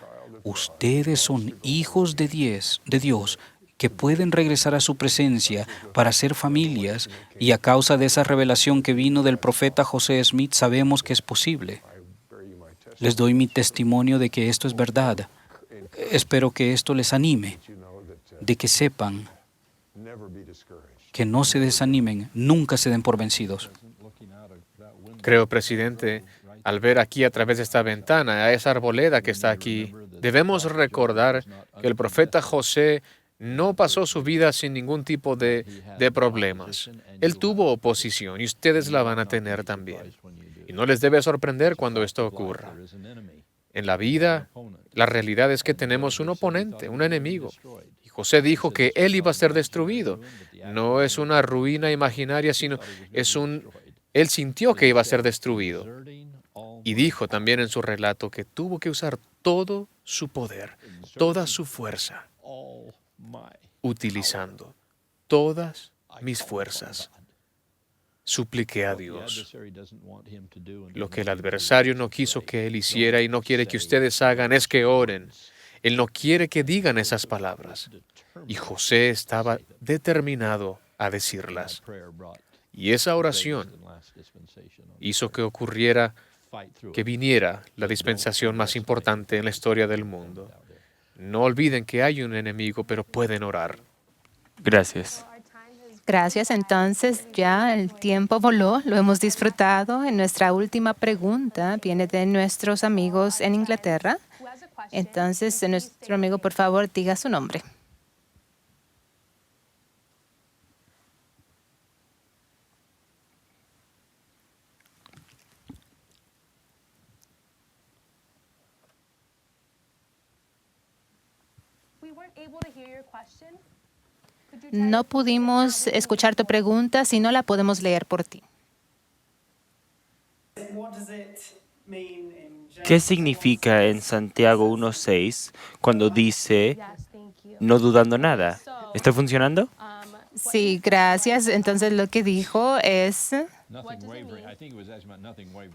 ustedes son hijos de Dios, que pueden regresar a su presencia para ser familias, y a causa de esa revelación que vino del profeta José Smith sabemos que es posible. Les doy mi testimonio de que esto es verdad. Espero que esto les anime, de que sepan, que no se desanimen, nunca se den por vencidos. Creo, presidente, al ver aquí a través de esta ventana, a esa arboleda que está aquí, debemos recordar que el profeta José no pasó su vida sin ningún tipo de problemas. Él tuvo oposición y ustedes la van a tener también. Y no les debe sorprender cuando esto ocurra. En la vida, la realidad es que tenemos un oponente, un enemigo. Y José dijo que él iba a ser destruido. No es una ruina imaginaria, sino él sintió que iba a ser destruido. Y dijo también en su relato que tuvo que usar todo su poder, toda su fuerza, utilizando todas mis fuerzas. Supliqué a Dios. Lo que el adversario no quiso que él hiciera y no quiere que ustedes hagan es que oren. Él no quiere que digan esas palabras. Y José estaba determinado a decirlas. Y esa oración hizo que viniera la dispensación más importante en la historia del mundo. No olviden que hay un enemigo, pero pueden orar. Gracias. Gracias. Entonces ya el tiempo voló, lo hemos disfrutado. En nuestra última pregunta viene de nuestros amigos en Inglaterra. Entonces, nuestro amigo, por favor, diga su nombre. No pudimos escuchar tu pregunta, si no la podemos leer por ti. ¿Qué significa en Santiago 1:6 cuando dice no dudando nada? ¿Está funcionando? Sí, gracias. Entonces lo que dijo es...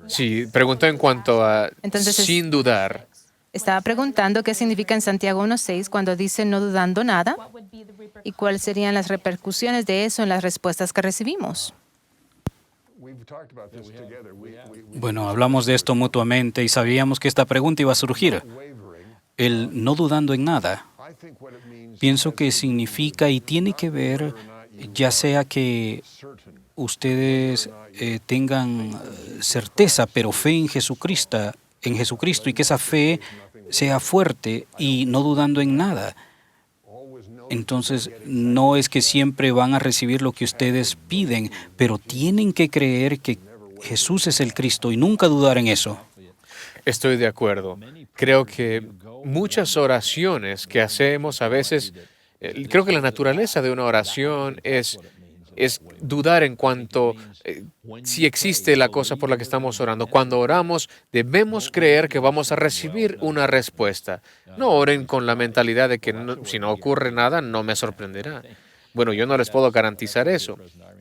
Sí, preguntó en cuanto a Entonces, sin dudar. Estaba preguntando qué significa en Santiago 1:6 cuando dice no dudando nada y cuáles serían las repercusiones de eso en las respuestas que recibimos. Bueno, hablamos de esto mutuamente y sabíamos que esta pregunta iba a surgir. El no dudando en nada. Pienso que significa y tiene que ver, ya sea que ustedes tengan certeza, pero fe en Jesucristo, y que esa fe sea fuerte y no dudando en nada. Entonces, no es que siempre van a recibir lo que ustedes piden, pero tienen que creer que Jesús es el Cristo y nunca dudar en eso. Estoy de acuerdo. Creo que muchas oraciones que hacemos a veces, creo que la naturaleza de una oración es dudar en cuanto si existe la cosa por la que estamos orando. Cuando oramos, debemos creer que vamos a recibir una respuesta. No oren con la mentalidad de que si no ocurre nada, no me sorprenderá. Bueno, yo no les puedo garantizar eso.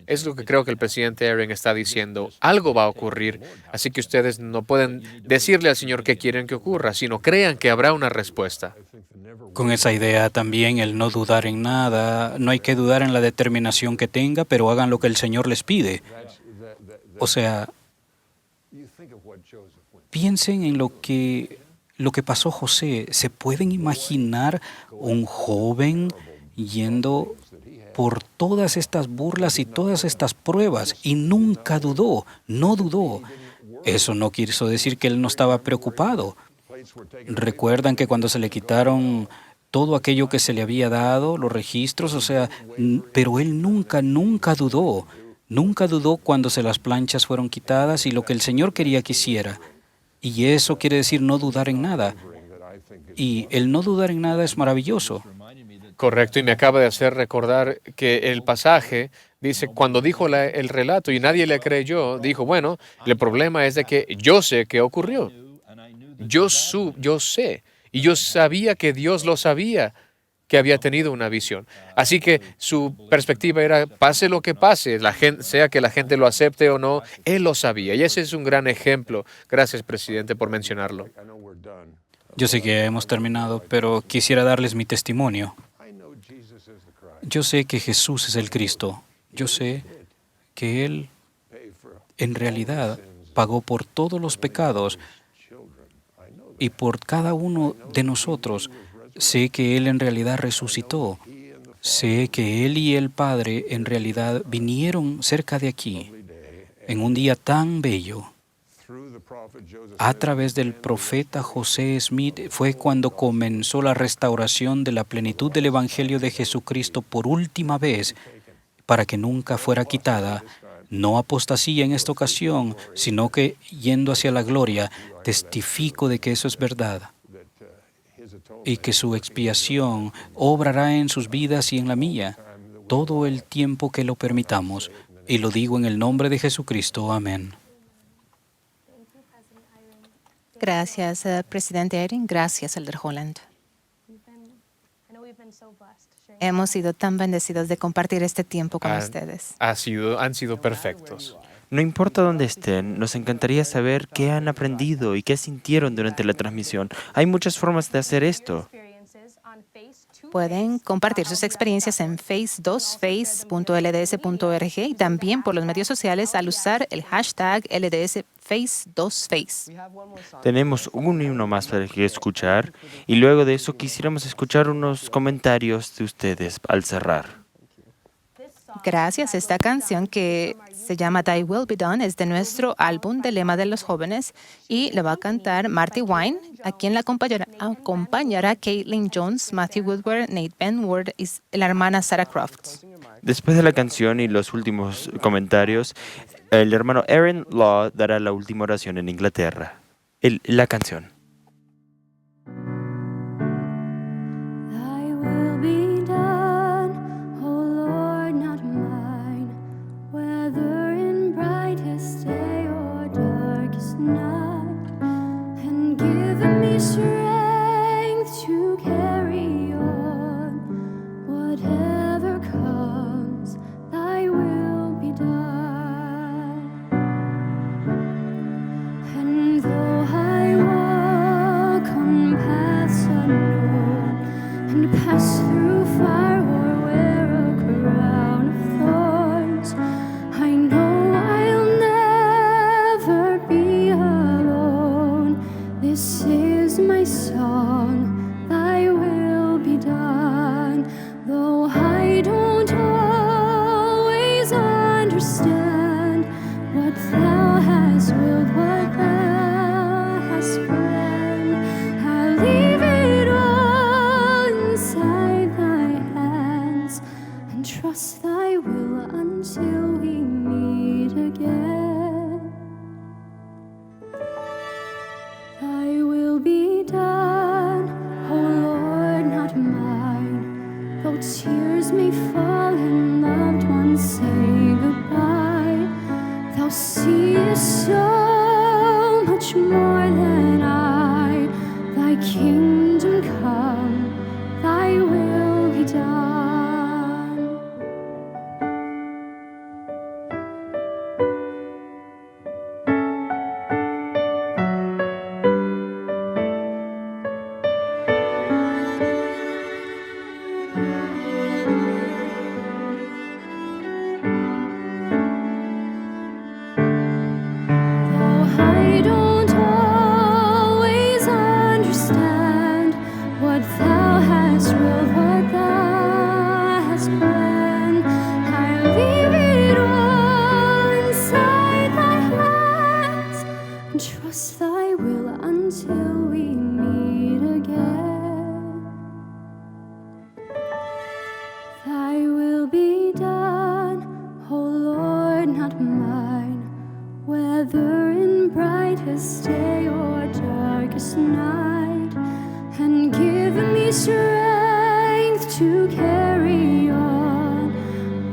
Es lo que creo que el presidente Eyring está diciendo. Algo va a ocurrir, así que ustedes no pueden decirle al Señor qué quieren que ocurra, sino crean que habrá una respuesta. Con esa idea también, el no dudar en nada, no hay que dudar en la determinación que tenga, pero hagan lo que el Señor les pide. O sea, piensen en lo que pasó José. ¿Se pueden imaginar un joven yendo por todas estas burlas y todas estas pruebas y nunca dudó, no dudó? Eso no quiso decir que él no estaba preocupado. Recuerdan que cuando se le quitaron todo aquello que se le había dado, los registros, o sea, pero él nunca dudó. Nunca dudó cuando las planchas fueron quitadas y lo que el Señor quería que hiciera. Y eso quiere decir no dudar en nada. Y el no dudar en nada es maravilloso. Correcto, y me acaba de hacer recordar que el pasaje dice, cuando dijo el relato y nadie le creyó, dijo, bueno, el problema es de que yo sé qué ocurrió. Yo sé, y yo sabía que Dios lo sabía, que había tenido una visión. Así que su perspectiva era, pase lo que pase, sea que la gente lo acepte o no, él lo sabía. Y ese es un gran ejemplo. Gracias, presidente, por mencionarlo. Yo sé que hemos terminado, pero quisiera darles mi testimonio. Yo sé que Jesús es el Cristo. Yo sé que Él, en realidad, pagó por todos los pecados y por cada uno de nosotros. Sé que Él en realidad resucitó. Sé que Él y el Padre en realidad vinieron cerca de aquí en un día tan bello A través del profeta José Smith fue cuando comenzó la restauración de la plenitud del Evangelio de Jesucristo por última vez, para que nunca fuera quitada. No apostasía en esta ocasión, sino que, yendo hacia la gloria, testifico de que eso es verdad y que su expiación obrará en sus vidas y en la mía todo el tiempo que lo permitamos. Y lo digo en el nombre de Jesucristo. Amén. Gracias, presidente Eyring. Gracias, Elder Holland. Hemos sido tan bendecidos de compartir este tiempo con ustedes. Han sido perfectos. No importa dónde estén, nos encantaría saber qué han aprendido y qué sintieron durante la transmisión. Hay muchas formas de hacer esto. Pueden compartir sus experiencias en face2face.lds.org y también por los medios sociales al usar el hashtag LDSFace2Face. Tenemos uno más para que escuchar y luego de eso quisiéramos escuchar unos comentarios de ustedes al cerrar. Gracias. Esta canción que se llama Thy Will Be Done es de nuestro álbum de Lema de los Jóvenes y la va a cantar Marty Wine, a quien la acompañará Caitlin Jones, Matthew Woodward, Nate Ben Ward y la hermana Sarah Crofts. Después de la canción y los últimos comentarios, el hermano Aaron Law dará la última oración en Inglaterra. La canción. Thy will be done, O Lord, not mine, whether in brightest day or darkest night, and give me strength to carry on, whatever comes, thy will be done. And though I walk on paths unknown, and pass through fire or wear a crown of thorns, I know I'll never be alone. This is my song, thy will be done. Though I don't always understand what thou hast willed, what thou hast planned, I'll leave it all inside thy hands and trust thy will until we meet again. Thy will be done, O Lord, not mine. Though tears may fall and loved ones say goodbye, thou seest so much more than I. Thy kingdom come, thy will be done. Though I don't always understand what thou hast willed, what thou hast planned, I leave it all inside thy hands and trust thy will until we meet again. Thy will be done, O Lord, not mine, whether in brightest day or darkest night, and give me strength to carry on,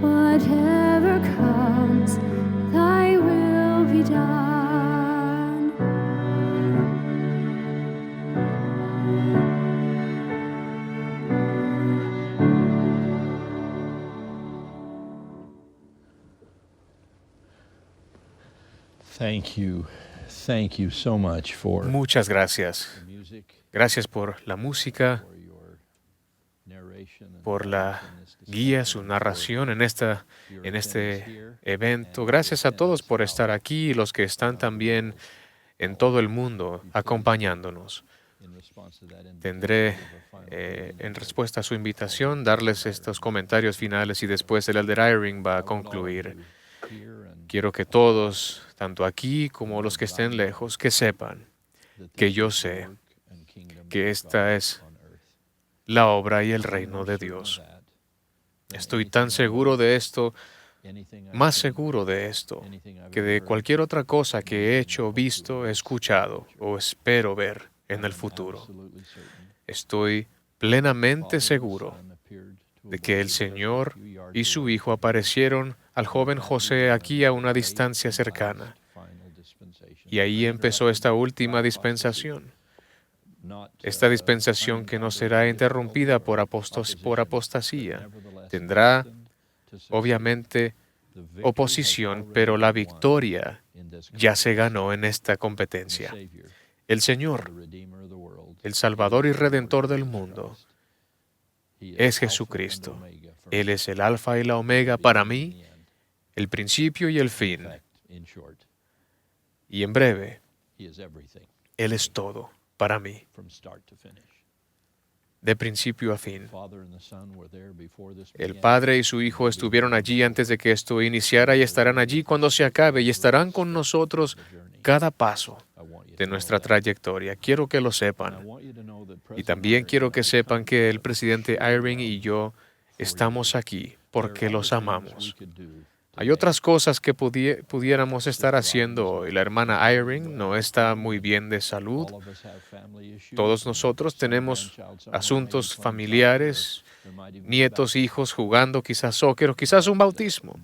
whatever comes, thy will be done. Thank you so much for Muchas gracias. Gracias por la música, por la guía, su narración en este evento. Gracias a todos por estar aquí y los que están también en todo el mundo acompañándonos. Tendré, en respuesta a su invitación, darles estos comentarios finales y después el Elder Eyring va a concluir. Quiero que todos, tanto aquí como los que estén lejos, que sepan que yo sé que esta es la obra y el reino de Dios. Estoy tan seguro de esto, más seguro de esto, que de cualquier otra cosa que he hecho, visto, escuchado o espero ver en el futuro. Estoy plenamente seguro de que el Señor y su Hijo aparecieron al joven José aquí a una distancia cercana. Y ahí empezó esta última dispensación. Esta dispensación que no será interrumpida por apostasía. Tendrá, obviamente, oposición, pero la victoria ya se ganó en esta competencia. El Señor, el Salvador y Redentor del mundo, es Jesucristo. Él es el Alfa y la Omega para mí, el principio y el fin. Y en breve, Él es todo para mí, de principio a fin. El Padre y su Hijo estuvieron allí antes de que esto iniciara y estarán allí cuando se acabe y estarán con nosotros cada paso de nuestra trayectoria. Quiero que lo sepan. Y también quiero que sepan que el presidente Eyring y yo estamos aquí porque los amamos. Hay otras cosas que pudiéramos estar haciendo hoy. La hermana Eyring no está muy bien de salud. Todos nosotros tenemos asuntos familiares, nietos, hijos jugando quizás soccer o quizás un bautismo.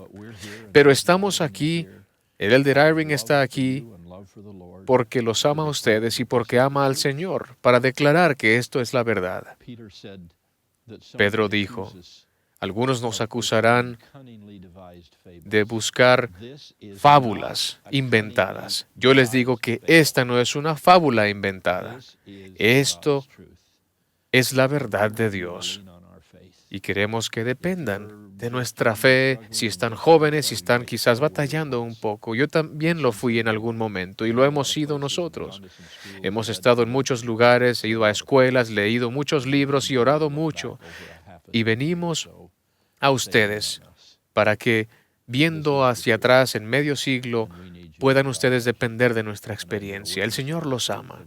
Pero estamos aquí, el elder Eyring está aquí porque los ama a ustedes y porque ama al Señor, para declarar que esto es la verdad. Pedro dijo, algunos nos acusarán de buscar fábulas inventadas. Yo les digo que esta no es una fábula inventada. Esto es la verdad de Dios. Y queremos que dependan de nuestra fe, si están jóvenes, si están quizás batallando un poco. Yo también lo fui en algún momento y lo hemos sido nosotros. Hemos estado en muchos lugares, he ido a escuelas, leído muchos libros y orado mucho. Y venimos a ustedes para que, viendo hacia atrás en medio siglo, puedan ustedes depender de nuestra experiencia. El Señor los ama.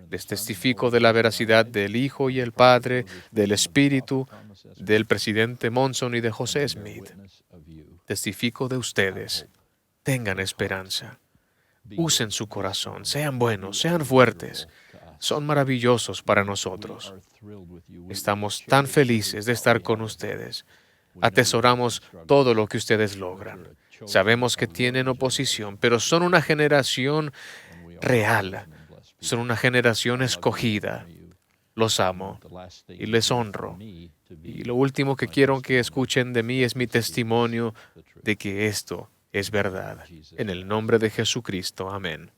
Les testifico de la veracidad del Hijo y el Padre, del Espíritu, del presidente Monson y de José Smith. Testifico de ustedes. Tengan esperanza. Usen su corazón. Sean buenos, sean fuertes. Son maravillosos para nosotros. Estamos tan felices de estar con ustedes. Atesoramos todo lo que ustedes logran. Sabemos que tienen oposición, pero son una generación real. Son una generación escogida. Los amo y les honro. Y lo último que quiero que escuchen de mí es mi testimonio de que esto es verdad. En el nombre de Jesucristo. Amén.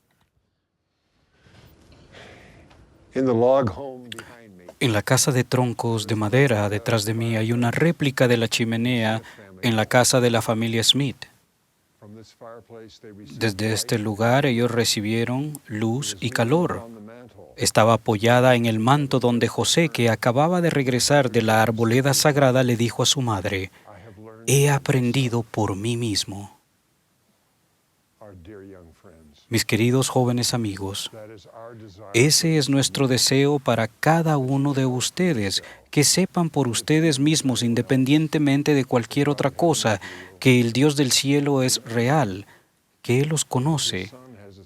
En la casa de troncos de madera detrás de mí hay una réplica de la chimenea en la casa de la familia Smith. Desde este lugar ellos recibieron luz y calor. Estaba apoyada en el manto donde José, que acababa de regresar de la arboleda sagrada, le dijo a su madre, «He aprendido por mí mismo». Mis queridos jóvenes amigos, ese es nuestro deseo para cada uno de ustedes, que sepan por ustedes mismos, independientemente de cualquier otra cosa, que el Dios del cielo es real, que Él los conoce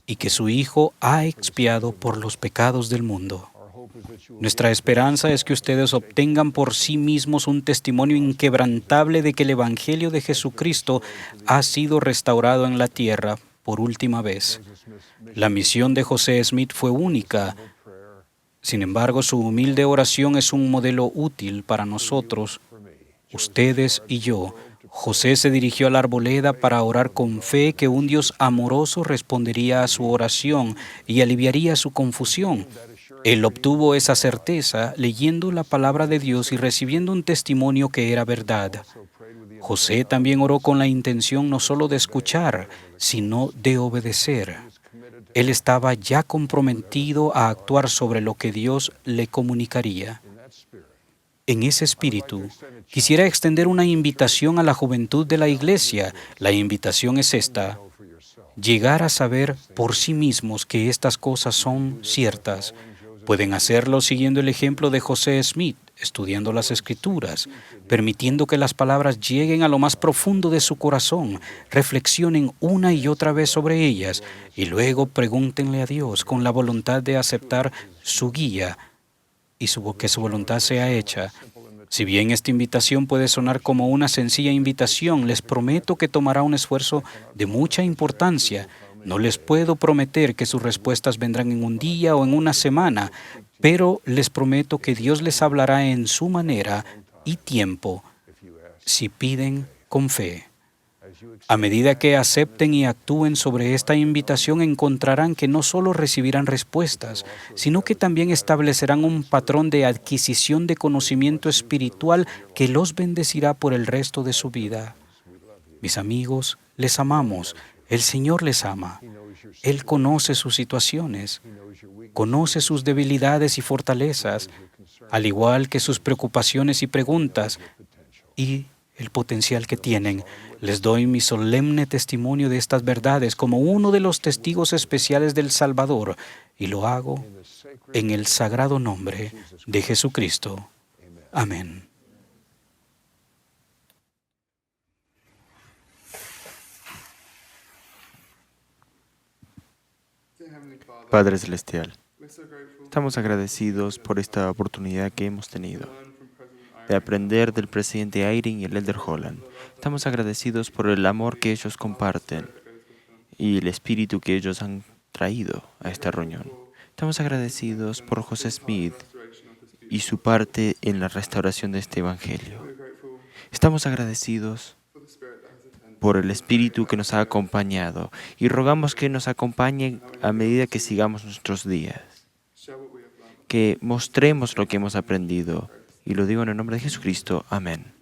y que su Hijo ha expiado por los pecados del mundo. Nuestra esperanza es que ustedes obtengan por sí mismos un testimonio inquebrantable de que el Evangelio de Jesucristo ha sido restaurado en la tierra por última vez. La misión de José Smith fue única. Sin embargo, su humilde oración es un modelo útil para nosotros, ustedes y yo. José se dirigió a la arboleda para orar con fe que un Dios amoroso respondería a su oración y aliviaría su confusión. Él obtuvo esa certeza leyendo la palabra de Dios y recibiendo un testimonio que era verdad. José también oró con la intención no solo de escuchar, sino de obedecer. Él estaba ya comprometido a actuar sobre lo que Dios le comunicaría. En ese espíritu, quisiera extender una invitación a la juventud de la Iglesia. La invitación es esta: llegar a saber por sí mismos que estas cosas son ciertas. Pueden hacerlo siguiendo el ejemplo de José Smith, estudiando las Escrituras, permitiendo que las palabras lleguen a lo más profundo de su corazón, reflexionen una y otra vez sobre ellas y luego pregúntenle a Dios con la voluntad de aceptar su guía y que su voluntad sea hecha. Si bien esta invitación puede sonar como una sencilla invitación, les prometo que tomará un esfuerzo de mucha importancia. No les puedo prometer que sus respuestas vendrán en un día o en una semana, pero les prometo que Dios les hablará en su manera y tiempo, si piden con fe. A medida que acepten y actúen sobre esta invitación, encontrarán que no solo recibirán respuestas, sino que también establecerán un patrón de adquisición de conocimiento espiritual que los bendecirá por el resto de su vida. Mis amigos, les amamos. El Señor les ama. Él conoce sus situaciones, conoce sus debilidades y fortalezas, al igual que sus preocupaciones y preguntas, y el potencial que tienen. Les doy mi solemne testimonio de estas verdades como uno de los testigos especiales del Salvador, y lo hago en el sagrado nombre de Jesucristo. Amén. Padre Celestial, estamos agradecidos por esta oportunidad que hemos tenido de aprender del presidente Eyring y el Elder Holland. Estamos agradecidos por el amor que ellos comparten y el espíritu que ellos han traído a esta reunión. Estamos agradecidos por José Smith y su parte en la restauración de este evangelio. Estamos agradecidos por el espíritu que nos ha acompañado y rogamos que nos acompañe a medida que sigamos nuestros días, que mostremos lo que hemos aprendido. Y lo digo en el nombre de Jesucristo. Amén.